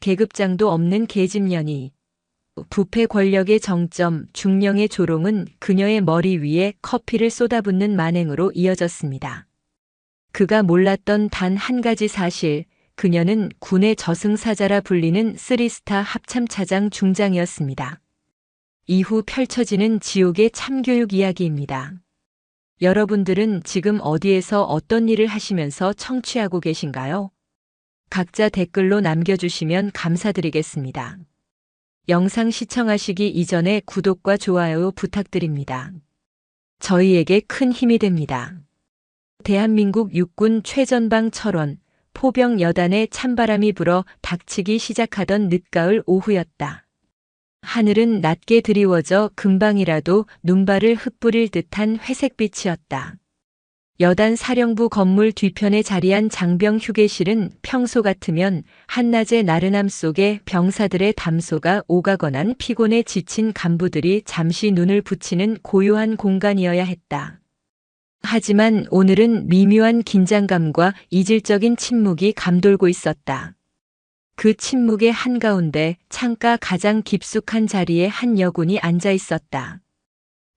계급장도 없는 계집년이. 부패 권력의 정점, 중령의 조롱은 그녀의 머리 위에 커피를 쏟아붓는 만행으로 이어졌습니다. 그가 몰랐던 단 한 가지 사실, 그녀는 군의 저승사자라 불리는 3스타 합참차장 중장이었습니다. 이후 펼쳐지는 지옥의 참교육 이야기입니다. 여러분들은 지금 어디에서 어떤 일을 하시면서 청취하고 계신가요? 각자 댓글로 남겨주시면 감사드리겠습니다. 영상 시청하시기 이전에 구독과 좋아요 부탁드립니다. 저희에게 큰 힘이 됩니다. 대한민국 육군 최전방 철원, 포병 여단에 찬바람이 불어 닥치기 시작하던 늦가을 오후였다. 하늘은 낮게 드리워져 금방이라도 눈발을 흩뿌릴 듯한 회색빛이었다. 여단 사령부 건물 뒤편에 자리한 장병 휴게실은 평소 같으면 한낮의 나른함 속에 병사들의 담소가 오가거난 피곤에 지친 간부들이 잠시 눈을 붙이는 고요한 공간이어야 했다. 하지만 오늘은 미묘한 긴장감과 이질적인 침묵이 감돌고 있었다. 그 침묵의 한가운데 창가 가장 깊숙한 자리에 한 여군이 앉아 있었다.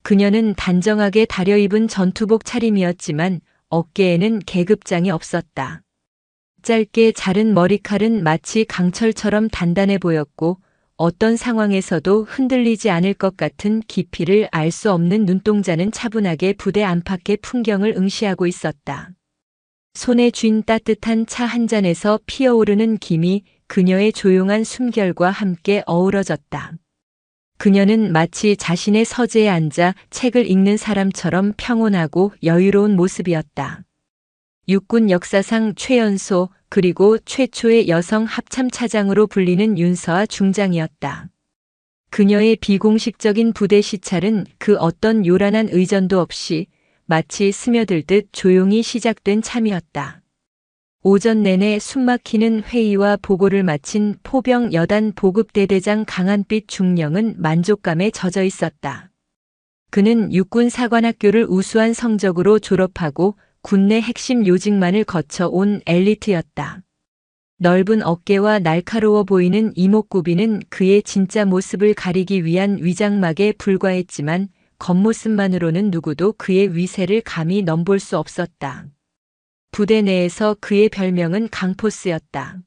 그녀는 단정하게 다려입은 전투복 차림이었지만 어깨에는 계급장이 없었다. 짧게 자른 머리칼은 마치 강철처럼 단단해 보였고 어떤 상황에서도 흔들리지 않을 것 같은 깊이를 알 수 없는 눈동자는 차분하게 부대 안팎의 풍경을 응시하고 있었다. 손에 쥔 따뜻한 차 한 잔에서 피어오르는 김이 그녀의 조용한 숨결과 함께 어우러졌다. 그녀는 마치 자신의 서재에 앉아 책을 읽는 사람처럼 평온하고 여유로운 모습이었다. 육군 역사상 최연소 그리고 최초의 여성 합참차장으로 불리는 윤서아 중장이었다. 그녀의 비공식적인 부대 시찰은 그 어떤 요란한 의전도 없이 마치 스며들듯 조용히 시작된 참이었다. 오전 내내 숨막히는 회의와 보고를 마친 포병 여단 보급대대장 강한빛 중령은 만족감에 젖어 있었다. 그는 육군사관학교를 우수한 성적으로 졸업하고 군내 핵심 요직만을 거쳐 온 엘리트였다. 넓은 어깨와 날카로워 보이는 이목구비는 그의 진짜 모습을 가리기 위한 위장막에 불과했지만 겉모습만으로는 누구도 그의 위세를 감히 넘볼 수 없었다. 부대 내에서 그의 별명은 강포스였다.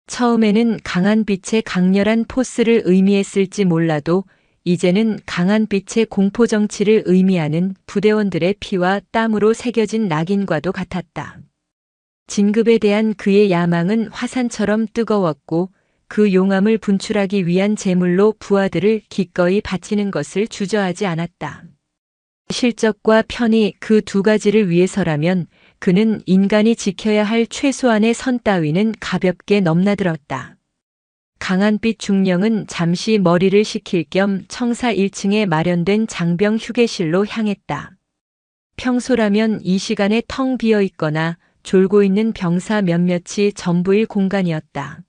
처음에는 강한 빛의 강렬한 포스를 의미했을지 몰라도 이제는 강한 빛의 공포 정치를 의미하는 부대원들의 피와 땀으로 새겨진 낙인과도 같았다. 진급에 대한 그의 야망은 화산처럼 뜨거웠고 그 용암을 분출하기 위한 제물로 부하들을 기꺼이 바치는 것을 주저하지 않았다. 실적과 편의 그 두 가지를 위해서라면 그는 인간이 지켜야 할 최소한의 선 따위는 가볍게 넘나들었다. 강한빛 중령은 잠시 머리를 식힐 겸 청사 1층에 마련된 장병 휴게실로 향했다. 평소라면 이 시간에 텅 비어 있거나 졸고 있는 병사 몇몇이 전부일 공간이었다.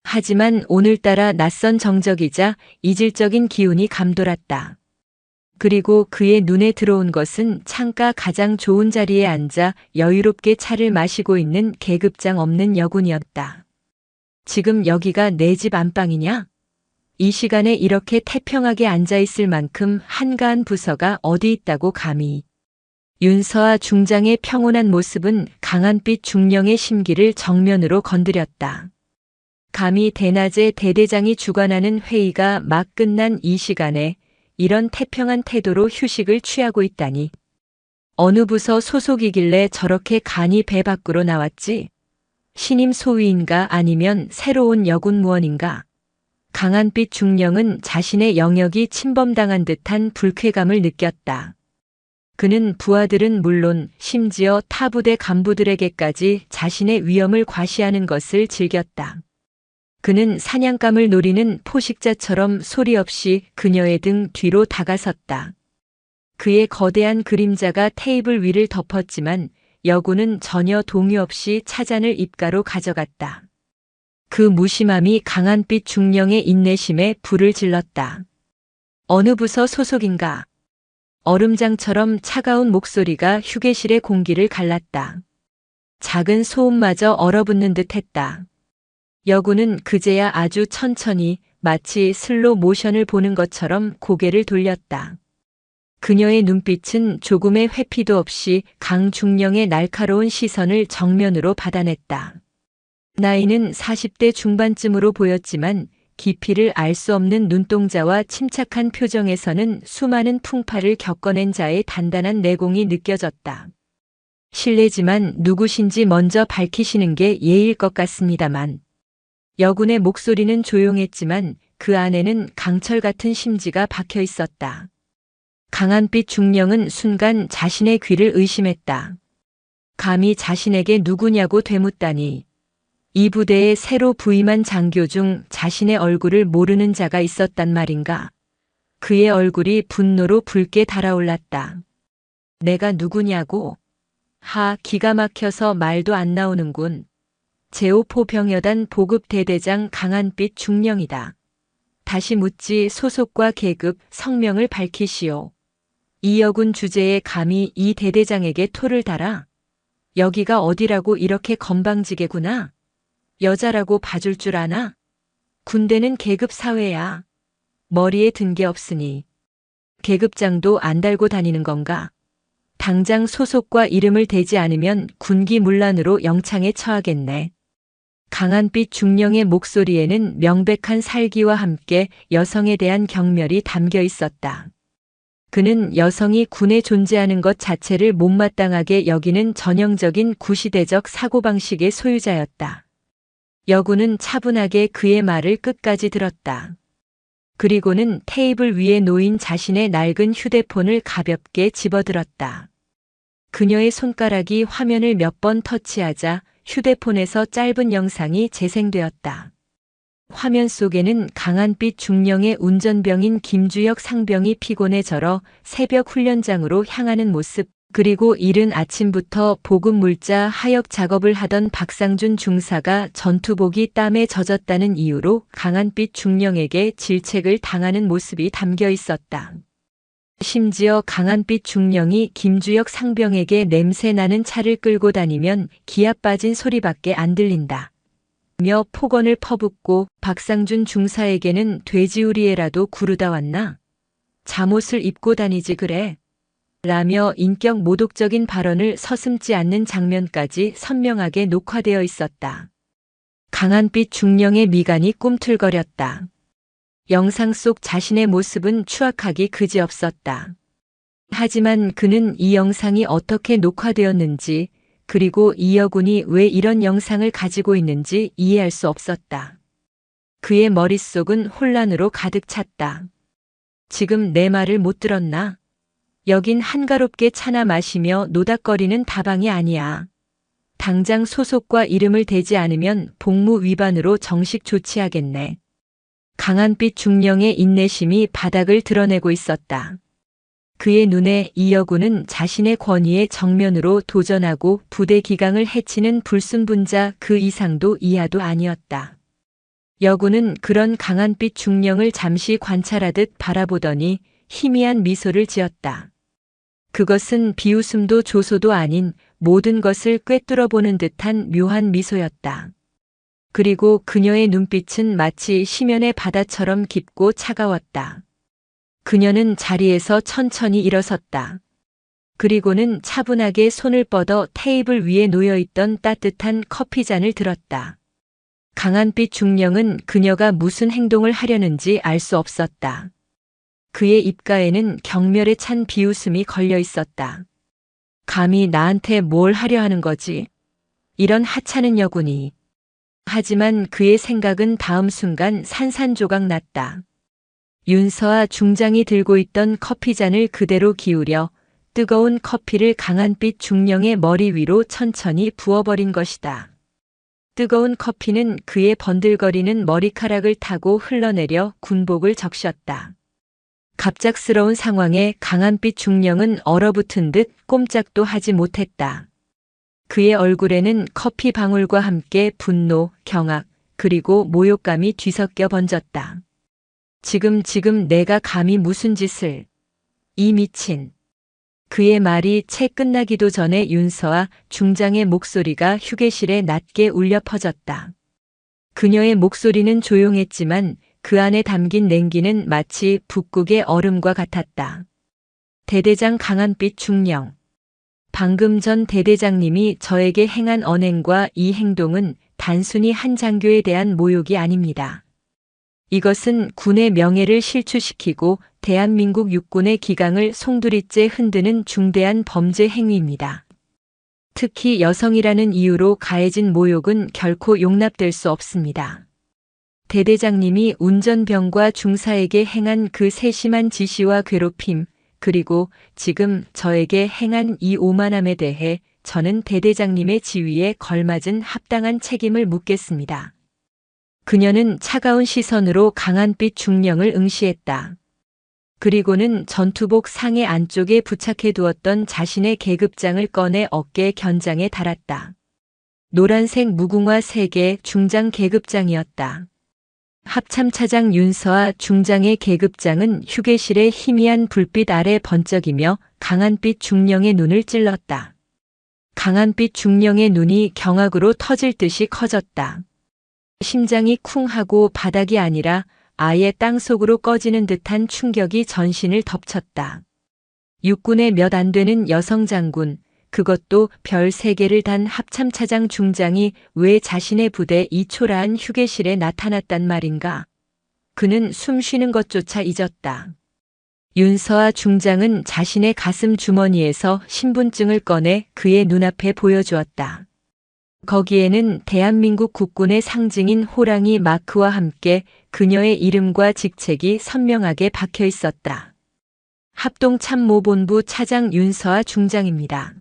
하지만 오늘따라 낯선 정적이자 이질적인 기운이 감돌았다. 그리고 그의 눈에 들어온 것은 창가 가장 좋은 자리에 앉아 여유롭게 차를 마시고 있는 계급장 없는 여군이었다. 지금 여기가 내 집 안방이냐? 이 시간에 이렇게 태평하게 앉아 있을 만큼 한가한 부서가 어디 있다고 감히. 윤서아 중장의 평온한 모습은 강한빛 중령의 심기를 정면으로 건드렸다. 감히 대낮에 대대장이 주관하는 회의가 막 끝난 이 시간에 이런 태평한 태도로 휴식을 취하고 있다니. 어느 부서 소속이길래 저렇게 간이 배 밖으로 나왔지? 신임 소위인가 아니면 새로운 여군무원인가? 강한빛 중령은 자신의 영역이 침범당한 듯한 불쾌감을 느꼈다. 그는 부하들은 물론 심지어 타 부대 간부들에게까지 자신의 위엄을 과시하는 것을 즐겼다. 그는 사냥감을 노리는 포식자처럼 소리 없이 그녀의 등 뒤로 다가섰다. 그의 거대한 그림자가 테이블 위를 덮었지만 여군은 전혀 동요 없이 차잔을 입가로 가져갔다. 그 무심함이 강한빛 중령의 인내심에 불을 질렀다. 어느 부서 소속인가? 얼음장처럼 차가운 목소리가 휴게실의 공기를 갈랐다. 작은 소음마저 얼어붙는 듯 했다. 여군은 그제야 아주 천천히 마치 슬로 모션을 보는 것처럼 고개를 돌렸다. 그녀의 눈빛은 조금의 회피도 없이 강중령의 날카로운 시선을 정면으로 받아냈다. 나이는 40대 중반쯤으로 보였지만 깊이를 알 수 없는 눈동자와 침착한 표정에서는 수많은 풍파를 겪어낸 자의 단단한 내공이 느껴졌다. 실례지만 누구신지 먼저 밝히시는 게 예일 것 같습니다만. 여군의 목소리는 조용했지만 그 안에는 강철 같은 심지가 박혀 있었다. 강한빛 중령은 순간 자신의 귀를 의심했다. 감히 자신에게 누구냐고 되묻다니. 이 부대에 새로 부임한 장교 중 자신의 얼굴을 모르는 자가 있었단 말인가. 그의 얼굴이 분노로 붉게 달아올랐다. 내가 누구냐고? 기가 막혀서 말도 안 나오는군. 제5포병여단 보급대대장 강한빛 중령이다. 다시 묻지 소속과 계급, 성명을 밝히시오. 이 여군 주제에 감히 이 대대장에게 토를 달아? 여기가 어디라고 이렇게 건방지게구나. 여자라고 봐줄 줄 아나? 군대는 계급 사회야. 머리에 든 게 없으니. 계급장도 안 달고 다니는 건가? 당장 소속과 이름을 대지 않으면 군기문란으로 영창에 처하겠네. 강한빛 중령의 목소리에는 명백한 살기와 함께 여성에 대한 경멸이 담겨 있었다. 그는 여성이 군에 존재하는 것 자체를 못마땅하게 여기는 전형적인 구시대적 사고방식의 소유자였다. 여군은 차분하게 그의 말을 끝까지 들었다. 그리고는 테이블 위에 놓인 자신의 낡은 휴대폰을 가볍게 집어들었다. 그녀의 손가락이 화면을 몇 번 터치하자 휴대폰에서 짧은 영상이 재생되었다. 화면 속에는 강한빛 중령의 운전병인 김주혁 상병이 피곤에 절어 새벽 훈련장으로 향하는 모습, 그리고 이른 아침부터 보급 물자 하역 작업을 하던 박상준 중사가 전투복이 땀에 젖었다는 이유로 강한빛 중령에게 질책을 당하는 모습이 담겨 있었다. 심지어 강한빛 중령이 김주혁 상병에게 냄새 나는 차를 끌고 다니면 기아 빠진 소리밖에 안 들린다. 며 폭언을 퍼붓고 박상준 중사에게는 돼지우리에라도 구르다 왔나? 잠옷을 입고 다니지 그래? 라며 인격 모독적인 발언을 서슴지 않는 장면까지 선명하게 녹화되어 있었다. 강한빛 중령의 미간이 꿈틀거렸다. 영상 속 자신의 모습은 추악하기 그지없었다. 하지만 그는 이 영상이 어떻게 녹화되었는지, 그리고 이 여군이 왜 이런 영상을 가지고 있는지 이해할 수 없었다. 그의 머릿속은 혼란으로 가득 찼다. 지금 내 말을 못 들었나? 여긴 한가롭게 차나 마시며 노닥거리는 다방이 아니야. 당장 소속과 이름을 대지 않으면 복무 위반으로 정식 조치하겠네. 강한빛 중령의 인내심이 바닥을 드러내고 있었다. 그의 눈에 이 여군은 자신의 권위에 정면으로 도전하고 부대 기강을 해치는 불순분자 그 이상도 이하도 아니었다. 여군은 그런 강한빛 중령을 잠시 관찰하듯 바라보더니 희미한 미소를 지었다. 그것은 비웃음도 조소도 아닌 모든 것을 꿰뚫어보는 듯한 묘한 미소였다. 그리고 그녀의 눈빛은 마치 심연의 바다처럼 깊고 차가웠다. 그녀는 자리에서 천천히 일어섰다. 그리고는 차분하게 손을 뻗어 테이블 위에 놓여있던 따뜻한 커피잔을 들었다. 강한빛 중령은 그녀가 무슨 행동을 하려는지 알 수 없었다. 그의 입가에는 경멸에 찬 비웃음이 걸려 있었다. 감히 나한테 뭘 하려 하는 거지? 이런 하찮은 여군이. 하지만 그의 생각은 다음 순간 산산조각 났다. 윤서아 중장이 들고 있던 커피잔을 그대로 기울여 뜨거운 커피를 강한빛 중령의 머리 위로 천천히 부어버린 것이다. 뜨거운 커피는 그의 번들거리는 머리카락을 타고 흘러내려 군복을 적셨다. 갑작스러운 상황에 강한빛 중령은 얼어붙은 듯 꼼짝도 하지 못했다. 그의 얼굴에는 커피 방울과 함께 분노, 경악, 그리고 모욕감이 뒤섞여 번졌다. 지금 내가 감히 무슨 짓을... 이 미친... 그의 말이 채 끝나기도 전에 윤서와 중장의 목소리가 휴게실에 낮게 울려 퍼졌다. 그녀의 목소리는 조용했지만 그 안에 담긴 냉기는 마치 북극의 얼음과 같았다. 대대장 강한빛 중령. 방금 전 대대장님이 저에게 행한 언행과 이 행동은 단순히 한 장교에 대한 모욕이 아닙니다. 이것은 군의 명예를 실추시키고 대한민국 육군의 기강을 송두리째 흔드는 중대한 범죄 행위입니다. 특히 여성이라는 이유로 가해진 모욕은 결코 용납될 수 없습니다. 대대장님이 운전병과 중사에게 행한 그 세심한 지시와 괴롭힘, 그리고 지금 저에게 행한 이 오만함에 대해 저는 대대장님의 지위에 걸맞은 합당한 책임을 묻겠습니다. 그녀는 차가운 시선으로 강한빛 중령을 응시했다. 그리고는 전투복 상의 안쪽에 부착해 두었던 자신의 계급장을 꺼내 어깨 견장에 달았다. 노란색 무궁화 3개 중장 계급장이었다. 합참차장 윤서아 중장의 계급장은 휴게실의 희미한 불빛 아래 번쩍이며 강한빛 중령의 눈을 찔렀다. 강한빛 중령의 눈이 경악으로 터질 듯이 커졌다. 심장이 쿵 하고 바닥이 아니라 아예 땅속으로 꺼지는 듯한 충격이 전신을 덮쳤다. 육군의 몇 안 되는 여성 장군, 그것도 별 3개를 단 합참차장 중장이 왜 자신의 부대 이 초라한 휴게실에 나타났단 말인가? 그는 숨 쉬는 것조차 잊었다. 윤서아 중장은 자신의 가슴 주머니에서 신분증을 꺼내 그의 눈앞에 보여주었다. 거기에는 대한민국 국군의 상징인 호랑이 마크와 함께 그녀의 이름과 직책이 선명하게 박혀 있었다. 합동참모본부 차장 윤서아 중장입니다.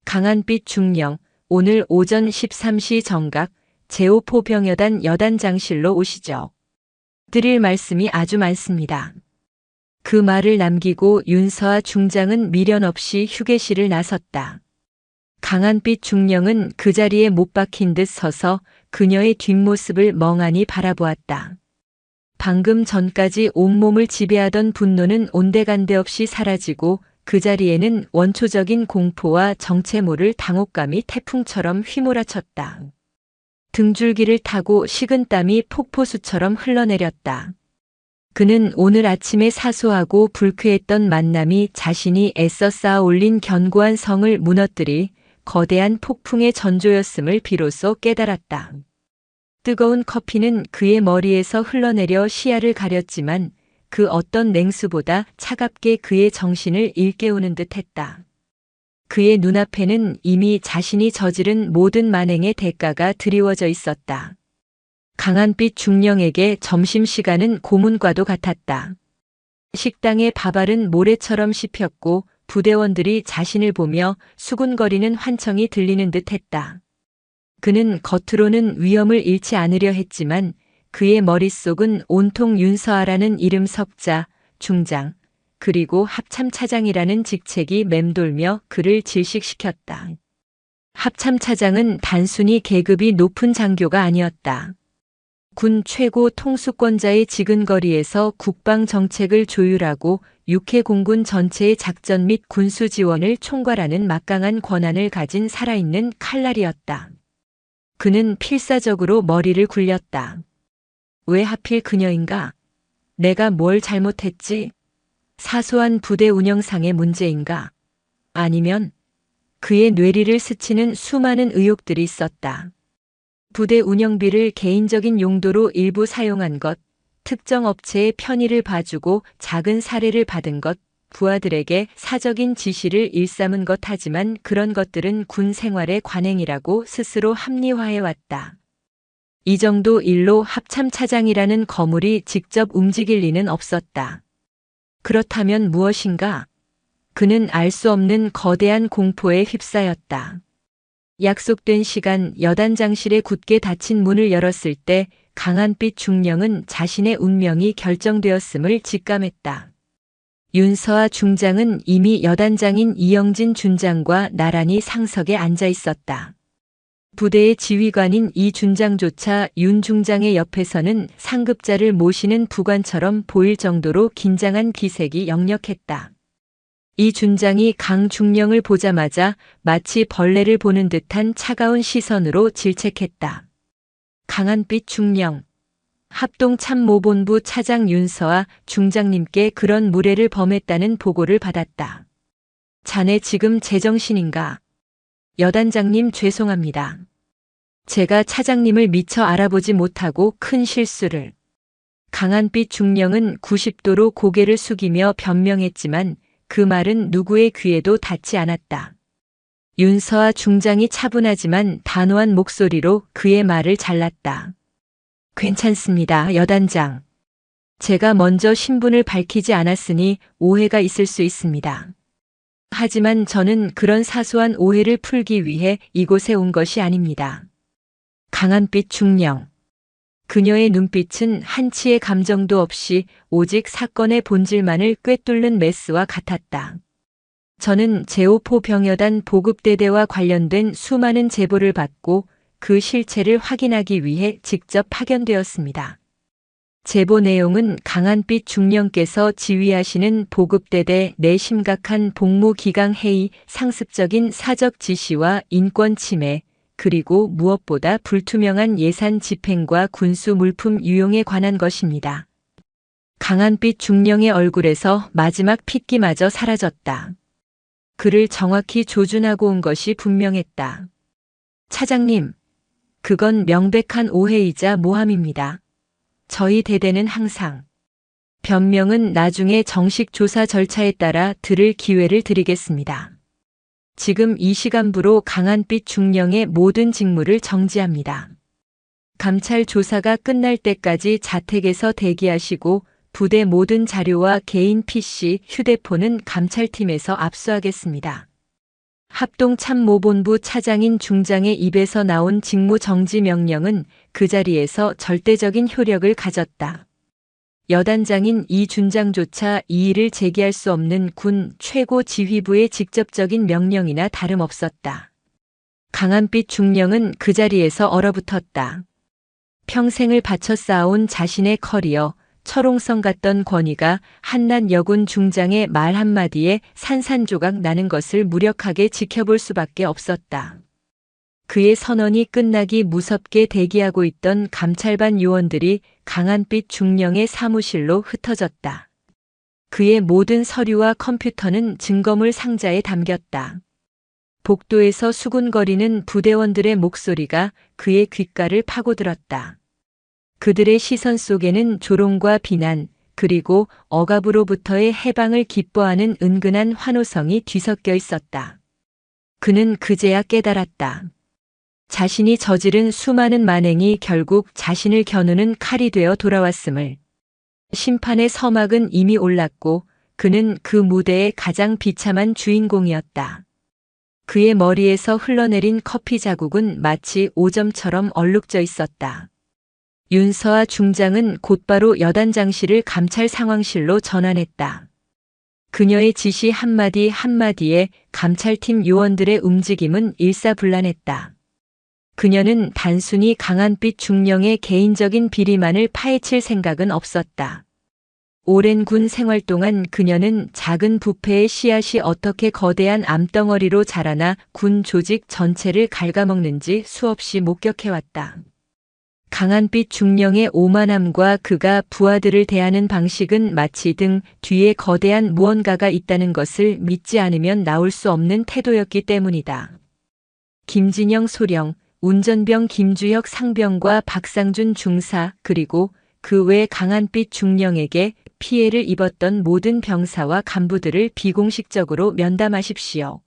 강한빛 중령, 오늘 오전 13시 정각 제5포병여단 여단장실로 오시죠. 드릴 말씀이 아주 많습니다. 그 말을 남기고 윤서아 중장은 미련 없이 휴게실을 나섰다. 강한빛 중령은 그 자리에 못 박힌 듯 서서 그녀의 뒷모습을 멍하니 바라보았다. 방금 전까지 온몸을 지배하던 분노는 온데간데 없이 사라지고 그 자리에는 원초적인 공포와 정체 모를 당혹감이 태풍처럼 휘몰아쳤다. 등줄기를 타고 식은 땀이 폭포수처럼 흘러내렸다. 그는 오늘 아침에 사소하고 불쾌했던 만남이 자신이 애써 쌓아 올린 견고한 성을 무너뜨릴 거대한 폭풍의 전조였음을 비로소 깨달았다. 뜨거운 커피는 그의 머리에서 흘러내려 시야를 가렸지만 그 어떤 냉수보다 차갑게 그의 정신을 일깨우는 듯했다. 그의 눈앞에는 이미 자신이 저지른 모든 만행의 대가가 드리워져 있었다. 강한빛 중령에게 점심시간은 고문과도 같았다. 식당의 밥알은 모래처럼 씹혔고 부대원들이 자신을 보며 수군거리는 환청이 들리는 듯했다. 그는 겉으로는 위험을 잃지 않으려 했지만 그의 머릿속은 온통 윤서아라는 이름 석자, 중장, 그리고 합참차장이라는 직책이 맴돌며 그를 질식시켰다. 합참차장은 단순히 계급이 높은 장교가 아니었다. 군 최고 통수권자의 지근거리에서 국방 정책을 조율하고 육해공군 전체의 작전 및 군수 지원을 총괄하는 막강한 권한을 가진 살아있는 칼날이었다. 그는 필사적으로 머리를 굴렸다. 왜 하필 그녀인가? 내가 뭘 잘못했지? 사소한 부대 운영상의 문제인가? 아니면 그의 뇌리를 스치는 수많은 의혹들이 있었다. 부대 운영비를 개인적인 용도로 일부 사용한 것, 특정 업체의 편의를 봐주고 작은 사례를 받은 것, 부하들에게 사적인 지시를 일삼은 것 하지만 그런 것들은 군 생활의 관행이라고 스스로 합리화해왔다. 이 정도 일로 합참차장이라는 거물이 직접 움직일 리는 없었다. 그렇다면 무엇인가? 그는 알 수 없는 거대한 공포에 휩싸였다. 약속된 시간 여단장실에 굳게 닫힌 문을 열었을 때 강한빛 중령은 자신의 운명이 결정되었음을 직감했다. 윤서아 중장은 이미 여단장인 이영진 준장과 나란히 상석에 앉아 있었다. 부대의 지휘관인 이 준장조차 윤 중장의 옆에서는 상급자를 모시는 부관처럼 보일 정도로 긴장한 기색이 역력했다. 이 준장이 강 중령을 보자마자 마치 벌레를 보는 듯한 차가운 시선으로 질책했다. 강한빛 중령. 합동참모본부 차장 윤서아 중장님께 그런 무례를 범했다는 보고를 받았다. 자네 지금 제정신인가? 여단장님 죄송합니다. 제가 차장님을 미처 알아보지 못하고 큰 실수를. 강한빛 중령은 90도로 고개를 숙이며 변명했지만 그 말은 누구의 귀에도 닿지 않았다. 윤서아 중장이 차분하지만 단호한 목소리로 그의 말을 잘랐다. 괜찮습니다, 여단장. 제가 먼저 신분을 밝히지 않았으니 오해가 있을 수 있습니다. 하지만 저는 그런 사소한 오해를 풀기 위해 이곳에 온 것이 아닙니다. 강한빛 중령. 그녀의 눈빛은 한치의 감정도 없이 오직 사건의 본질만을 꿰뚫는 메스와 같았다. 저는 제5포 병여단 보급대대와 관련된 수많은 제보를 받고 그 실체를 확인하기 위해 직접 파견되었습니다. 제보 내용은 강한빛 중령께서 지휘하시는 보급대대 내 심각한 복무기강 해이, 상습적인 사적 지시와 인권 침해, 그리고 무엇보다 불투명한 예산 집행과 군수 물품 유용에 관한 것입니다. 강한빛 중령의 얼굴에서 마지막 핏기마저 사라졌다. 그를 정확히 조준하고 온 것이 분명했다. 차장님, 그건 명백한 오해이자 모함입니다. 저희 대대는 항상 변명은 나중에 정식 조사 절차에 따라 들을 기회를 드리겠습니다. 지금 이 시간부로 강한빛 중령의 모든 직무를 정지합니다. 감찰 조사가 끝날 때까지 자택에서 대기하시고 부대 모든 자료와 개인 PC, 휴대폰은 감찰팀에서 압수하겠습니다. 합동참모본부 차장인 중장의 입에서 나온 직무 정지 명령은 그 자리에서 절대적인 효력을 가졌다. 여단장인 이 준장조차 이의를 제기할 수 없는 군 최고 지휘부의 직접적인 명령이나 다름없었다. 강한빛 중령은 그 자리에서 얼어붙었다. 평생을 바쳐 쌓아온 자신의 커리어, 철옹성 같던 권위가 한낱 여군 중장의 말 한마디에 산산조각 나는 것을 무력하게 지켜볼 수밖에 없었다. 그의 선언이 끝나기 무섭게 대기하고 있던 감찰반 요원들이 강한빛 중령의 사무실로 흩어졌다. 그의 모든 서류와 컴퓨터는 증거물 상자에 담겼다. 복도에서 수군거리는 부대원들의 목소리가 그의 귓가를 파고들었다. 그들의 시선 속에는 조롱과 비난, 그리고 억압으로부터의 해방을 기뻐하는 은근한 환호성이 뒤섞여 있었다. 그는 그제야 깨달았다. 자신이 저지른 수많은 만행이 결국 자신을 겨누는 칼이 되어 돌아왔음을. 심판의 서막은 이미 올랐고 그는 그 무대의 가장 비참한 주인공이었다. 그의 머리에서 흘러내린 커피 자국은 마치 오점처럼 얼룩져 있었다. 윤서아 중장은 곧바로 여단장실을 감찰 상황실로 전환했다. 그녀의 지시 한마디 한마디에 감찰팀 요원들의 움직임은 일사불란했다. 그녀는 단순히 강한빛 중령의 개인적인 비리만을 파헤칠 생각은 없었다. 오랜 군 생활 동안 그녀는 작은 부패의 씨앗이 어떻게 거대한 암덩어리로 자라나 군 조직 전체를 갉아먹는지 수없이 목격해왔다. 강한빛 중령의 오만함과 그가 부하들을 대하는 방식은 마치 등 뒤에 거대한 무언가가 있다는 것을 믿지 않으면 나올 수 없는 태도였기 때문이다. 김진영 소령, 운전병 김주혁 상병과 박상준 중사, 그리고 그 외 강한빛 중령에게 피해를 입었던 모든 병사와 간부들을 비공식적으로 면담하십시오.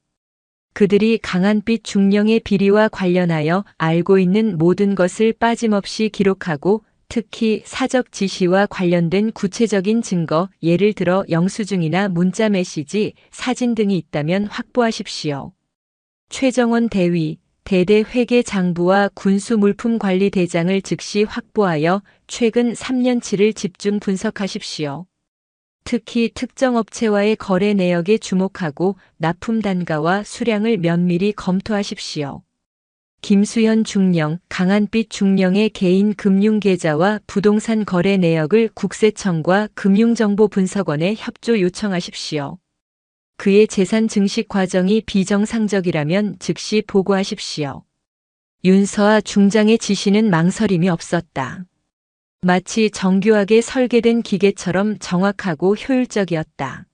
그들이 강한빛 중령의 비리와 관련하여 알고 있는 모든 것을 빠짐없이 기록하고 특히 사적 지시와 관련된 구체적인 증거, 예를 들어 영수증이나 문자 메시지, 사진 등이 있다면 확보하십시오. 최정원 대위, 대대 회계 장부와 군수 물품 관리 대장을 즉시 확보하여 최근 3년치를 집중 분석하십시오. 특히 특정 업체와의 거래 내역에 주목하고 납품 단가와 수량을 면밀히 검토하십시오. 김수현 중령, 강한빛 중령의 개인 금융계좌와 부동산 거래 내역을 국세청과 금융정보분석원에 협조 요청하십시오. 그의 재산 증식 과정이 비정상적이라면 즉시 보고하십시오. 윤서아 중장의 지시는 망설임이 없었다. 마치 정교하게 설계된 기계처럼 정확하고 효율적이었다.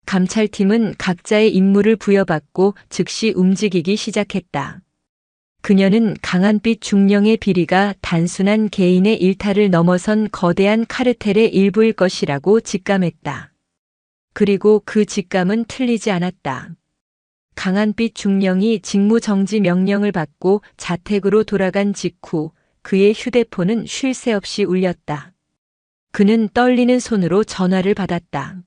감찰팀은 각자의 임무를 부여받고 즉시 움직이기 시작했다. 그녀는 강한빛 중령의 비리가 단순한 개인의 일탈을 넘어선 거대한 카르텔의 일부일 것이라고 직감했다. 그리고 그 직감은 틀리지 않았다. 강한빛 중령이 직무정지 명령을 받고 자택으로 돌아간 직후 그의 휴대폰은 쉴 새 없이 울렸다. 그는 떨리는 손으로 전화를 받았다.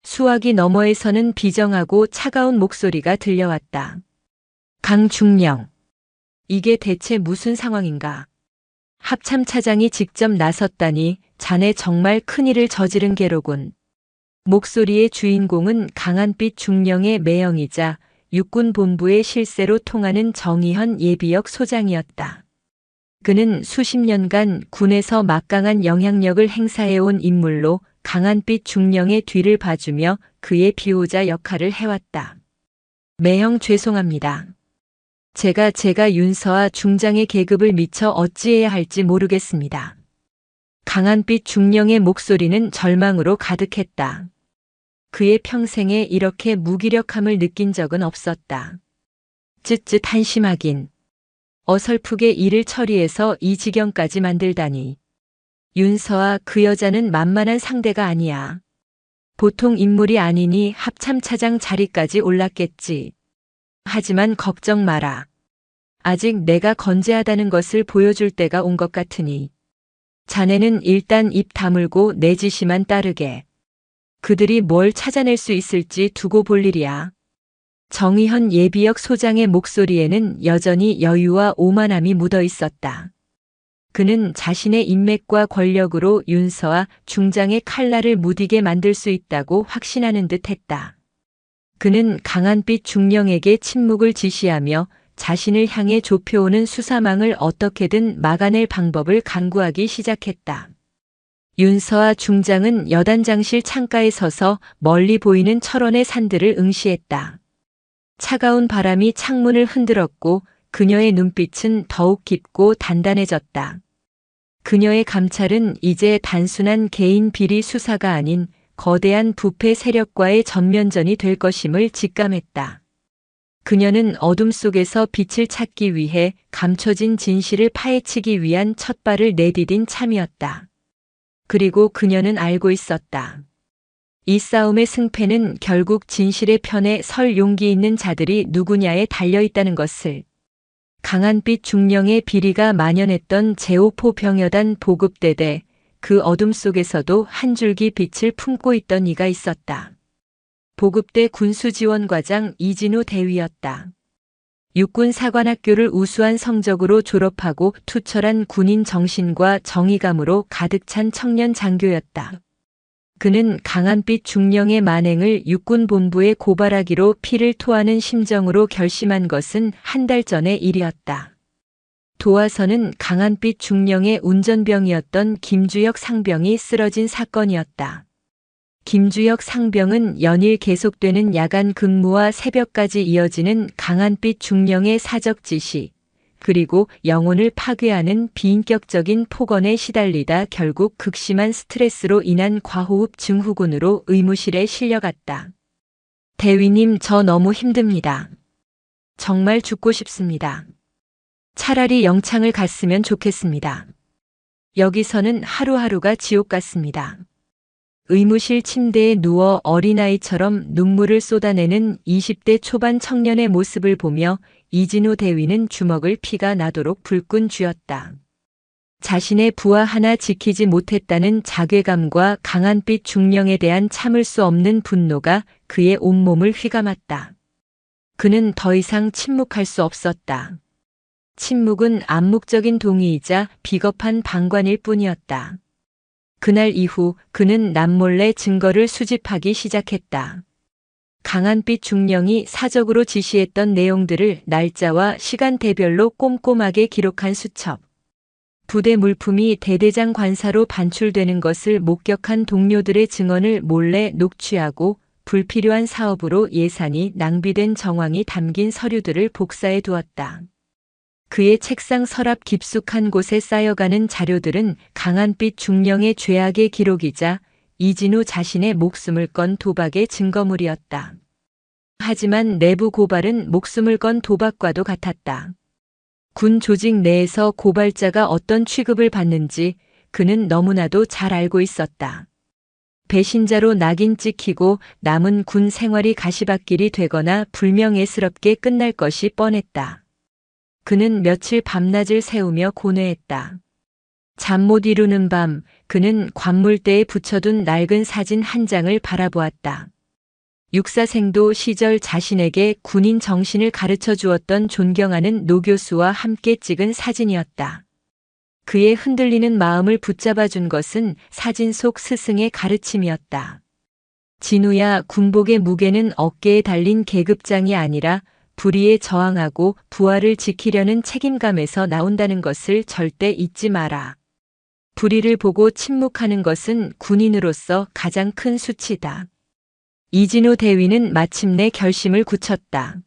수화기 너머에서는 비정하고 차가운 목소리가 들려왔다. 강중령. 이게 대체 무슨 상황인가? 합참 차장이 직접 나섰다니 자네 정말 큰일을 저지른 게로군. 목소리의 주인공은 강한빛 중령의 매형이자 육군본부의 실세로 통하는 정의현 예비역 소장이었다. 그는 수십 년간 군에서 막강한 영향력을 행사해온 인물로 강한빛 중령의 뒤를 봐주며 그의 비호자 역할을 해왔다. 매형 죄송합니다. 제가 윤서아 중장의 계급을 미처 어찌해야 할지 모르겠습니다. 강한빛 중령의 목소리는 절망으로 가득했다. 그의 평생에 이렇게 무기력함을 느낀 적은 없었다. 쯧쯧 한심하긴. 어설프게 일을 처리해서 이 지경까지 만들다니. 윤서아 그 여자는 만만한 상대가 아니야. 보통 인물이 아니니 합참차장 자리까지 올랐겠지. 하지만 걱정 마라. 아직 내가 건재하다는 것을 보여줄 때가 온 것 같으니. 자네는 일단 입 다물고 내 지시만 따르게. 그들이 뭘 찾아낼 수 있을지 두고 볼 일이야. 정의현 예비역 소장의 목소리에는 여전히 여유와 오만함이 묻어 있었다. 그는 자신의 인맥과 권력으로 윤서아 중장의 칼날을 무디게 만들 수 있다고 확신하는 듯 했다. 그는 강한빛 중령에게 침묵을 지시하며 자신을 향해 좁혀오는 수사망을 어떻게든 막아낼 방법을 강구하기 시작했다. 윤서아 중장은 여단장실 창가에 서서 멀리 보이는 철원의 산들을 응시했다. 차가운 바람이 창문을 흔들었고 그녀의 눈빛은 더욱 깊고 단단해졌다. 그녀의 감찰은 이제 단순한 개인 비리 수사가 아닌 거대한 부패 세력과의 전면전이 될 것임을 직감했다. 그녀는 어둠 속에서 빛을 찾기 위해 감춰진 진실을 파헤치기 위한 첫 발을 내디딘 참이었다. 그리고 그녀는 알고 있었다. 이 싸움의 승패는 결국 진실의 편에 설 용기 있는 자들이 누구냐에 달려있다는 것을. 강한빛 중령의 비리가 만연했던 제5포 병여단 보급대대, 그 어둠 속에서도 한 줄기 빛을 품고 있던 이가 있었다. 보급대 군수지원과장 이진우 대위였다. 육군사관학교를 우수한 성적으로 졸업하고 투철한 군인 정신과 정의감으로 가득 찬 청년 장교였다. 그는 강한빛 중령의 만행을 육군본부에 고발하기로 피를 토하는 심정으로 결심한 것은 한 달 전의 일이었다. 도화선은 강한빛 중령의 운전병이었던 김주혁 상병이 쓰러진 사건이었다. 김주혁 상병은 연일 계속되는 야간 근무와 새벽까지 이어지는 강한빛 중령의 사적 지시, 그리고 영혼을 파괴하는 비인격적인 폭언에 시달리다 결국 극심한 스트레스로 인한 과호흡 증후군으로 의무실에 실려갔다. 대위님, 저 너무 힘듭니다. 정말 죽고 싶습니다. 차라리 영창을 갔으면 좋겠습니다. 여기서는 하루하루가 지옥 같습니다. 의무실 침대에 누워 어린아이처럼 눈물을 쏟아내는 20대 초반 청년의 모습을 보며 이진우 대위는 주먹을 피가 나도록 불끈 쥐었다. 자신의 부하 하나 지키지 못했다는 자괴감과 강한빛 중령에 대한 참을 수 없는 분노가 그의 온몸을 휘감았다. 그는 더 이상 침묵할 수 없었다. 침묵은 암묵적인 동의이자 비겁한 방관일 뿐이었다. 그날 이후 그는 남몰래 증거를 수집하기 시작했다. 강한빛 중령이 사적으로 지시했던 내용들을 날짜와 시간대별로 꼼꼼하게 기록한 수첩. 부대 물품이 대대장 관사로 반출되는 것을 목격한 동료들의 증언을 몰래 녹취하고 불필요한 사업으로 예산이 낭비된 정황이 담긴 서류들을 복사해 두었다. 그의 책상 서랍 깊숙한 곳에 쌓여가는 자료들은 강한빛 중령의 죄악의 기록이자 이진우 자신의 목숨을 건 도박의 증거물이었다. 하지만 내부 고발은 목숨을 건 도박과도 같았다. 군 조직 내에서 고발자가 어떤 취급을 받는지 그는 너무나도 잘 알고 있었다. 배신자로 낙인 찍히고 남은 군 생활이 가시밭길이 되거나 불명예스럽게 끝날 것이 뻔했다. 그는 며칠 밤낮을 새우며 고뇌했다. 잠 못 이루는 밤, 그는 관물대에 붙여둔 낡은 사진 한 장을 바라보았다. 육사생도 시절 자신에게 군인 정신을 가르쳐 주었던 존경하는 노 교수와 함께 찍은 사진이었다. 그의 흔들리는 마음을 붙잡아 준 것은 사진 속 스승의 가르침이었다. 진우야, 군복의 무게는 어깨에 달린 계급장이 아니라 불의에 저항하고 부하를 지키려는 책임감에서 나온다는 것을 절대 잊지 마라. 불의를 보고 침묵하는 것은 군인으로서 가장 큰 수치다. 이진우 대위는 마침내 결심을 굳혔다.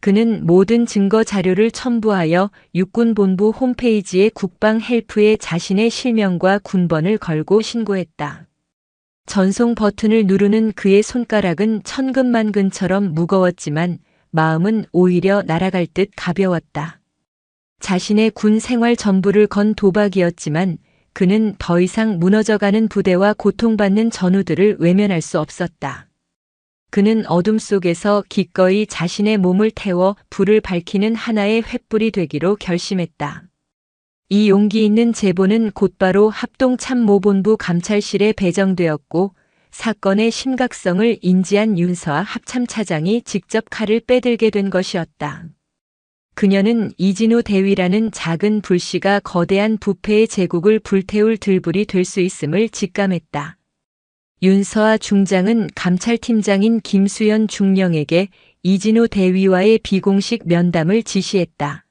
그는 모든 증거 자료를 첨부하여 육군본부 홈페이지에 국방헬프에 자신의 실명과 군번을 걸고 신고했다. 전송 버튼을 누르는 그의 손가락은 천근만근처럼 무거웠지만 마음은 오히려 날아갈 듯 가벼웠다. 자신의 군 생활 전부를 건 도박이었지만 그는 더 이상 무너져가는 부대와 고통받는 전우들을 외면할 수 없었다. 그는 어둠 속에서 기꺼이 자신의 몸을 태워 불을 밝히는 하나의 횃불이 되기로 결심했다. 이 용기 있는 제보는 곧바로 합동참모본부 감찰실에 배정되었고 사건의 심각성을 인지한 윤서아 합참차장이 직접 칼을 빼들게 된 것이었다. 그녀는 이진우 대위라는 작은 불씨가 거대한 부패의 제국을 불태울 들불이 될 수 있음을 직감했다. 윤서아 중장은 감찰팀장인 김수연 중령에게 이진우 대위와의 비공식 면담을 지시했다.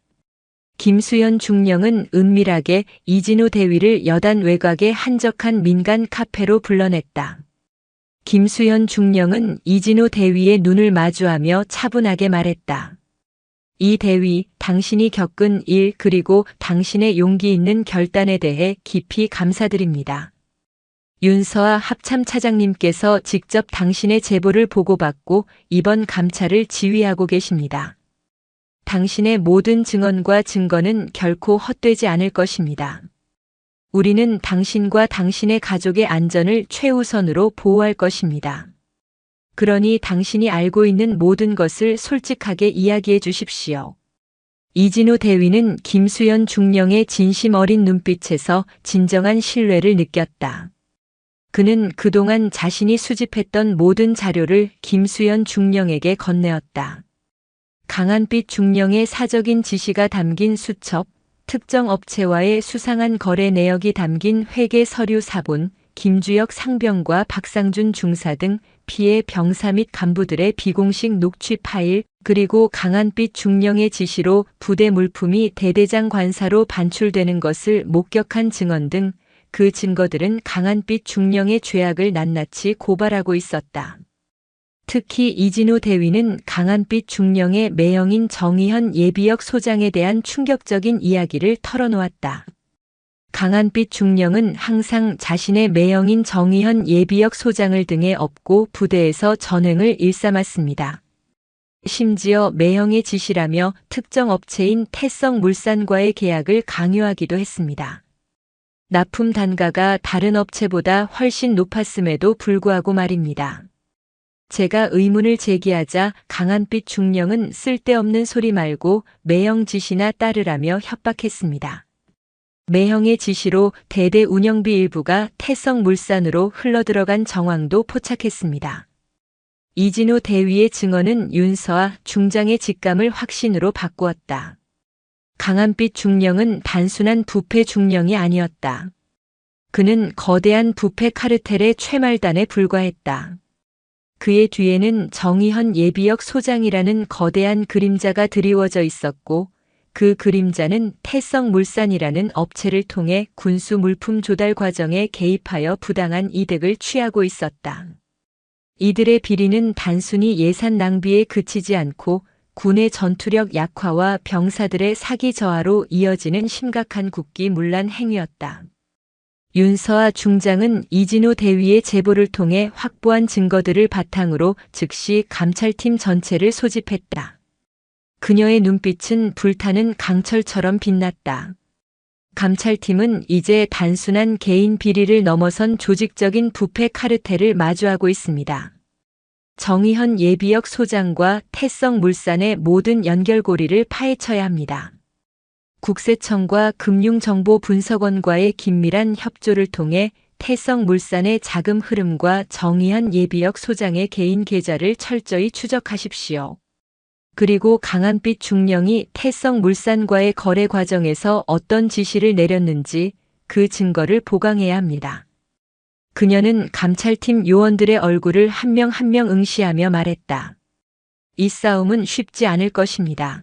김수연 중령은 은밀하게 이진우 대위를 여단 외곽의 한적한 민간 카페로 불러냈다. 김수연 중령은 이진우 대위의 눈을 마주하며 차분하게 말했다. 이 대위, 당신이 겪은 일 그리고 당신의 용기 있는 결단에 대해 깊이 감사드립니다. 윤서아 합참차장님께서 직접 당신의 제보를 보고받고 이번 감찰을 지휘하고 계십니다. 당신의 모든 증언과 증거는 결코 헛되지 않을 것입니다. 우리는 당신과 당신의 가족의 안전을 최우선으로 보호할 것입니다. 그러니 당신이 알고 있는 모든 것을 솔직하게 이야기해 주십시오. 이진우 대위는 김수연 중령의 진심 어린 눈빛에서 진정한 신뢰를 느꼈다. 그는 그동안 자신이 수집했던 모든 자료를 김수연 중령에게 건네었다. 강한빛 중령의 사적인 지시가 담긴 수첩, 특정 업체와의 수상한 거래 내역이 담긴 회계 서류 사본, 김주혁 상병과 박상준 중사 등 피해 병사 및 간부들의 비공식 녹취 파일, 그리고 강한빛 중령의 지시로 부대 물품이 대대장 관사로 반출되는 것을 목격한 증언 등 그 증거들은 강한빛 중령의 죄악을 낱낱이 고발하고 있었다. 특히 이진우 대위는 강한빛 중령의 매형인 정의현 예비역 소장에 대한 충격적인 이야기를 털어놓았다. 강한빛 중령은 항상 자신의 매형인 정의현 예비역 소장을 등에 업고 부대에서 전횡을 일삼았습니다. 심지어 매형의 지시라며 특정 업체인 태성물산과의 계약을 강요하기도 했습니다. 납품 단가가 다른 업체보다 훨씬 높았음에도 불구하고 말입니다. 제가 의문을 제기하자 강한빛 중령은 쓸데없는 소리 말고 매형 지시나 따르라며 협박했습니다. 매형의 지시로 대대 운영비 일부가 태성물산으로 흘러들어간 정황도 포착했습니다. 이진우 대위의 증언은 윤서아 중장의 직감을 확신으로 바꾸었다. 강한빛 중령은 단순한 부패 중령이 아니었다. 그는 거대한 부패 카르텔의 최말단에 불과했다. 그의 뒤에는 정의현 예비역 소장이라는 거대한 그림자가 드리워져 있었고 그 그림자는 태성물산이라는 업체를 통해 군수 물품 조달 과정에 개입하여 부당한 이득을 취하고 있었다. 이들의 비리는 단순히 예산 낭비에 그치지 않고 군의 전투력 약화와 병사들의 사기 저하로 이어지는 심각한 국기문란 행위였다. 윤서아 중장은 이진우 대위의 제보를 통해 확보한 증거들을 바탕으로 즉시 감찰팀 전체를 소집했다. 그녀의 눈빛은 불타는 강철처럼 빛났다. 감찰팀은 이제 단순한 개인 비리를 넘어선 조직적인 부패 카르텔을 마주하고 있습니다. 정의현 예비역 소장과 태성물산의 모든 연결고리를 파헤쳐야 합니다. 국세청과 금융정보분석원과의 긴밀한 협조를 통해 태성물산의 자금 흐름과 정의현 예비역 소장의 개인 계좌를 철저히 추적하십시오. 그리고 강한빛 중령이 태성물산과의 거래 과정에서 어떤 지시를 내렸는지 그 증거를 보강해야 합니다. 그녀는 감찰팀 요원들의 얼굴을 한 명 한 명 응시하며 말했다. 이 싸움은 쉽지 않을 것입니다.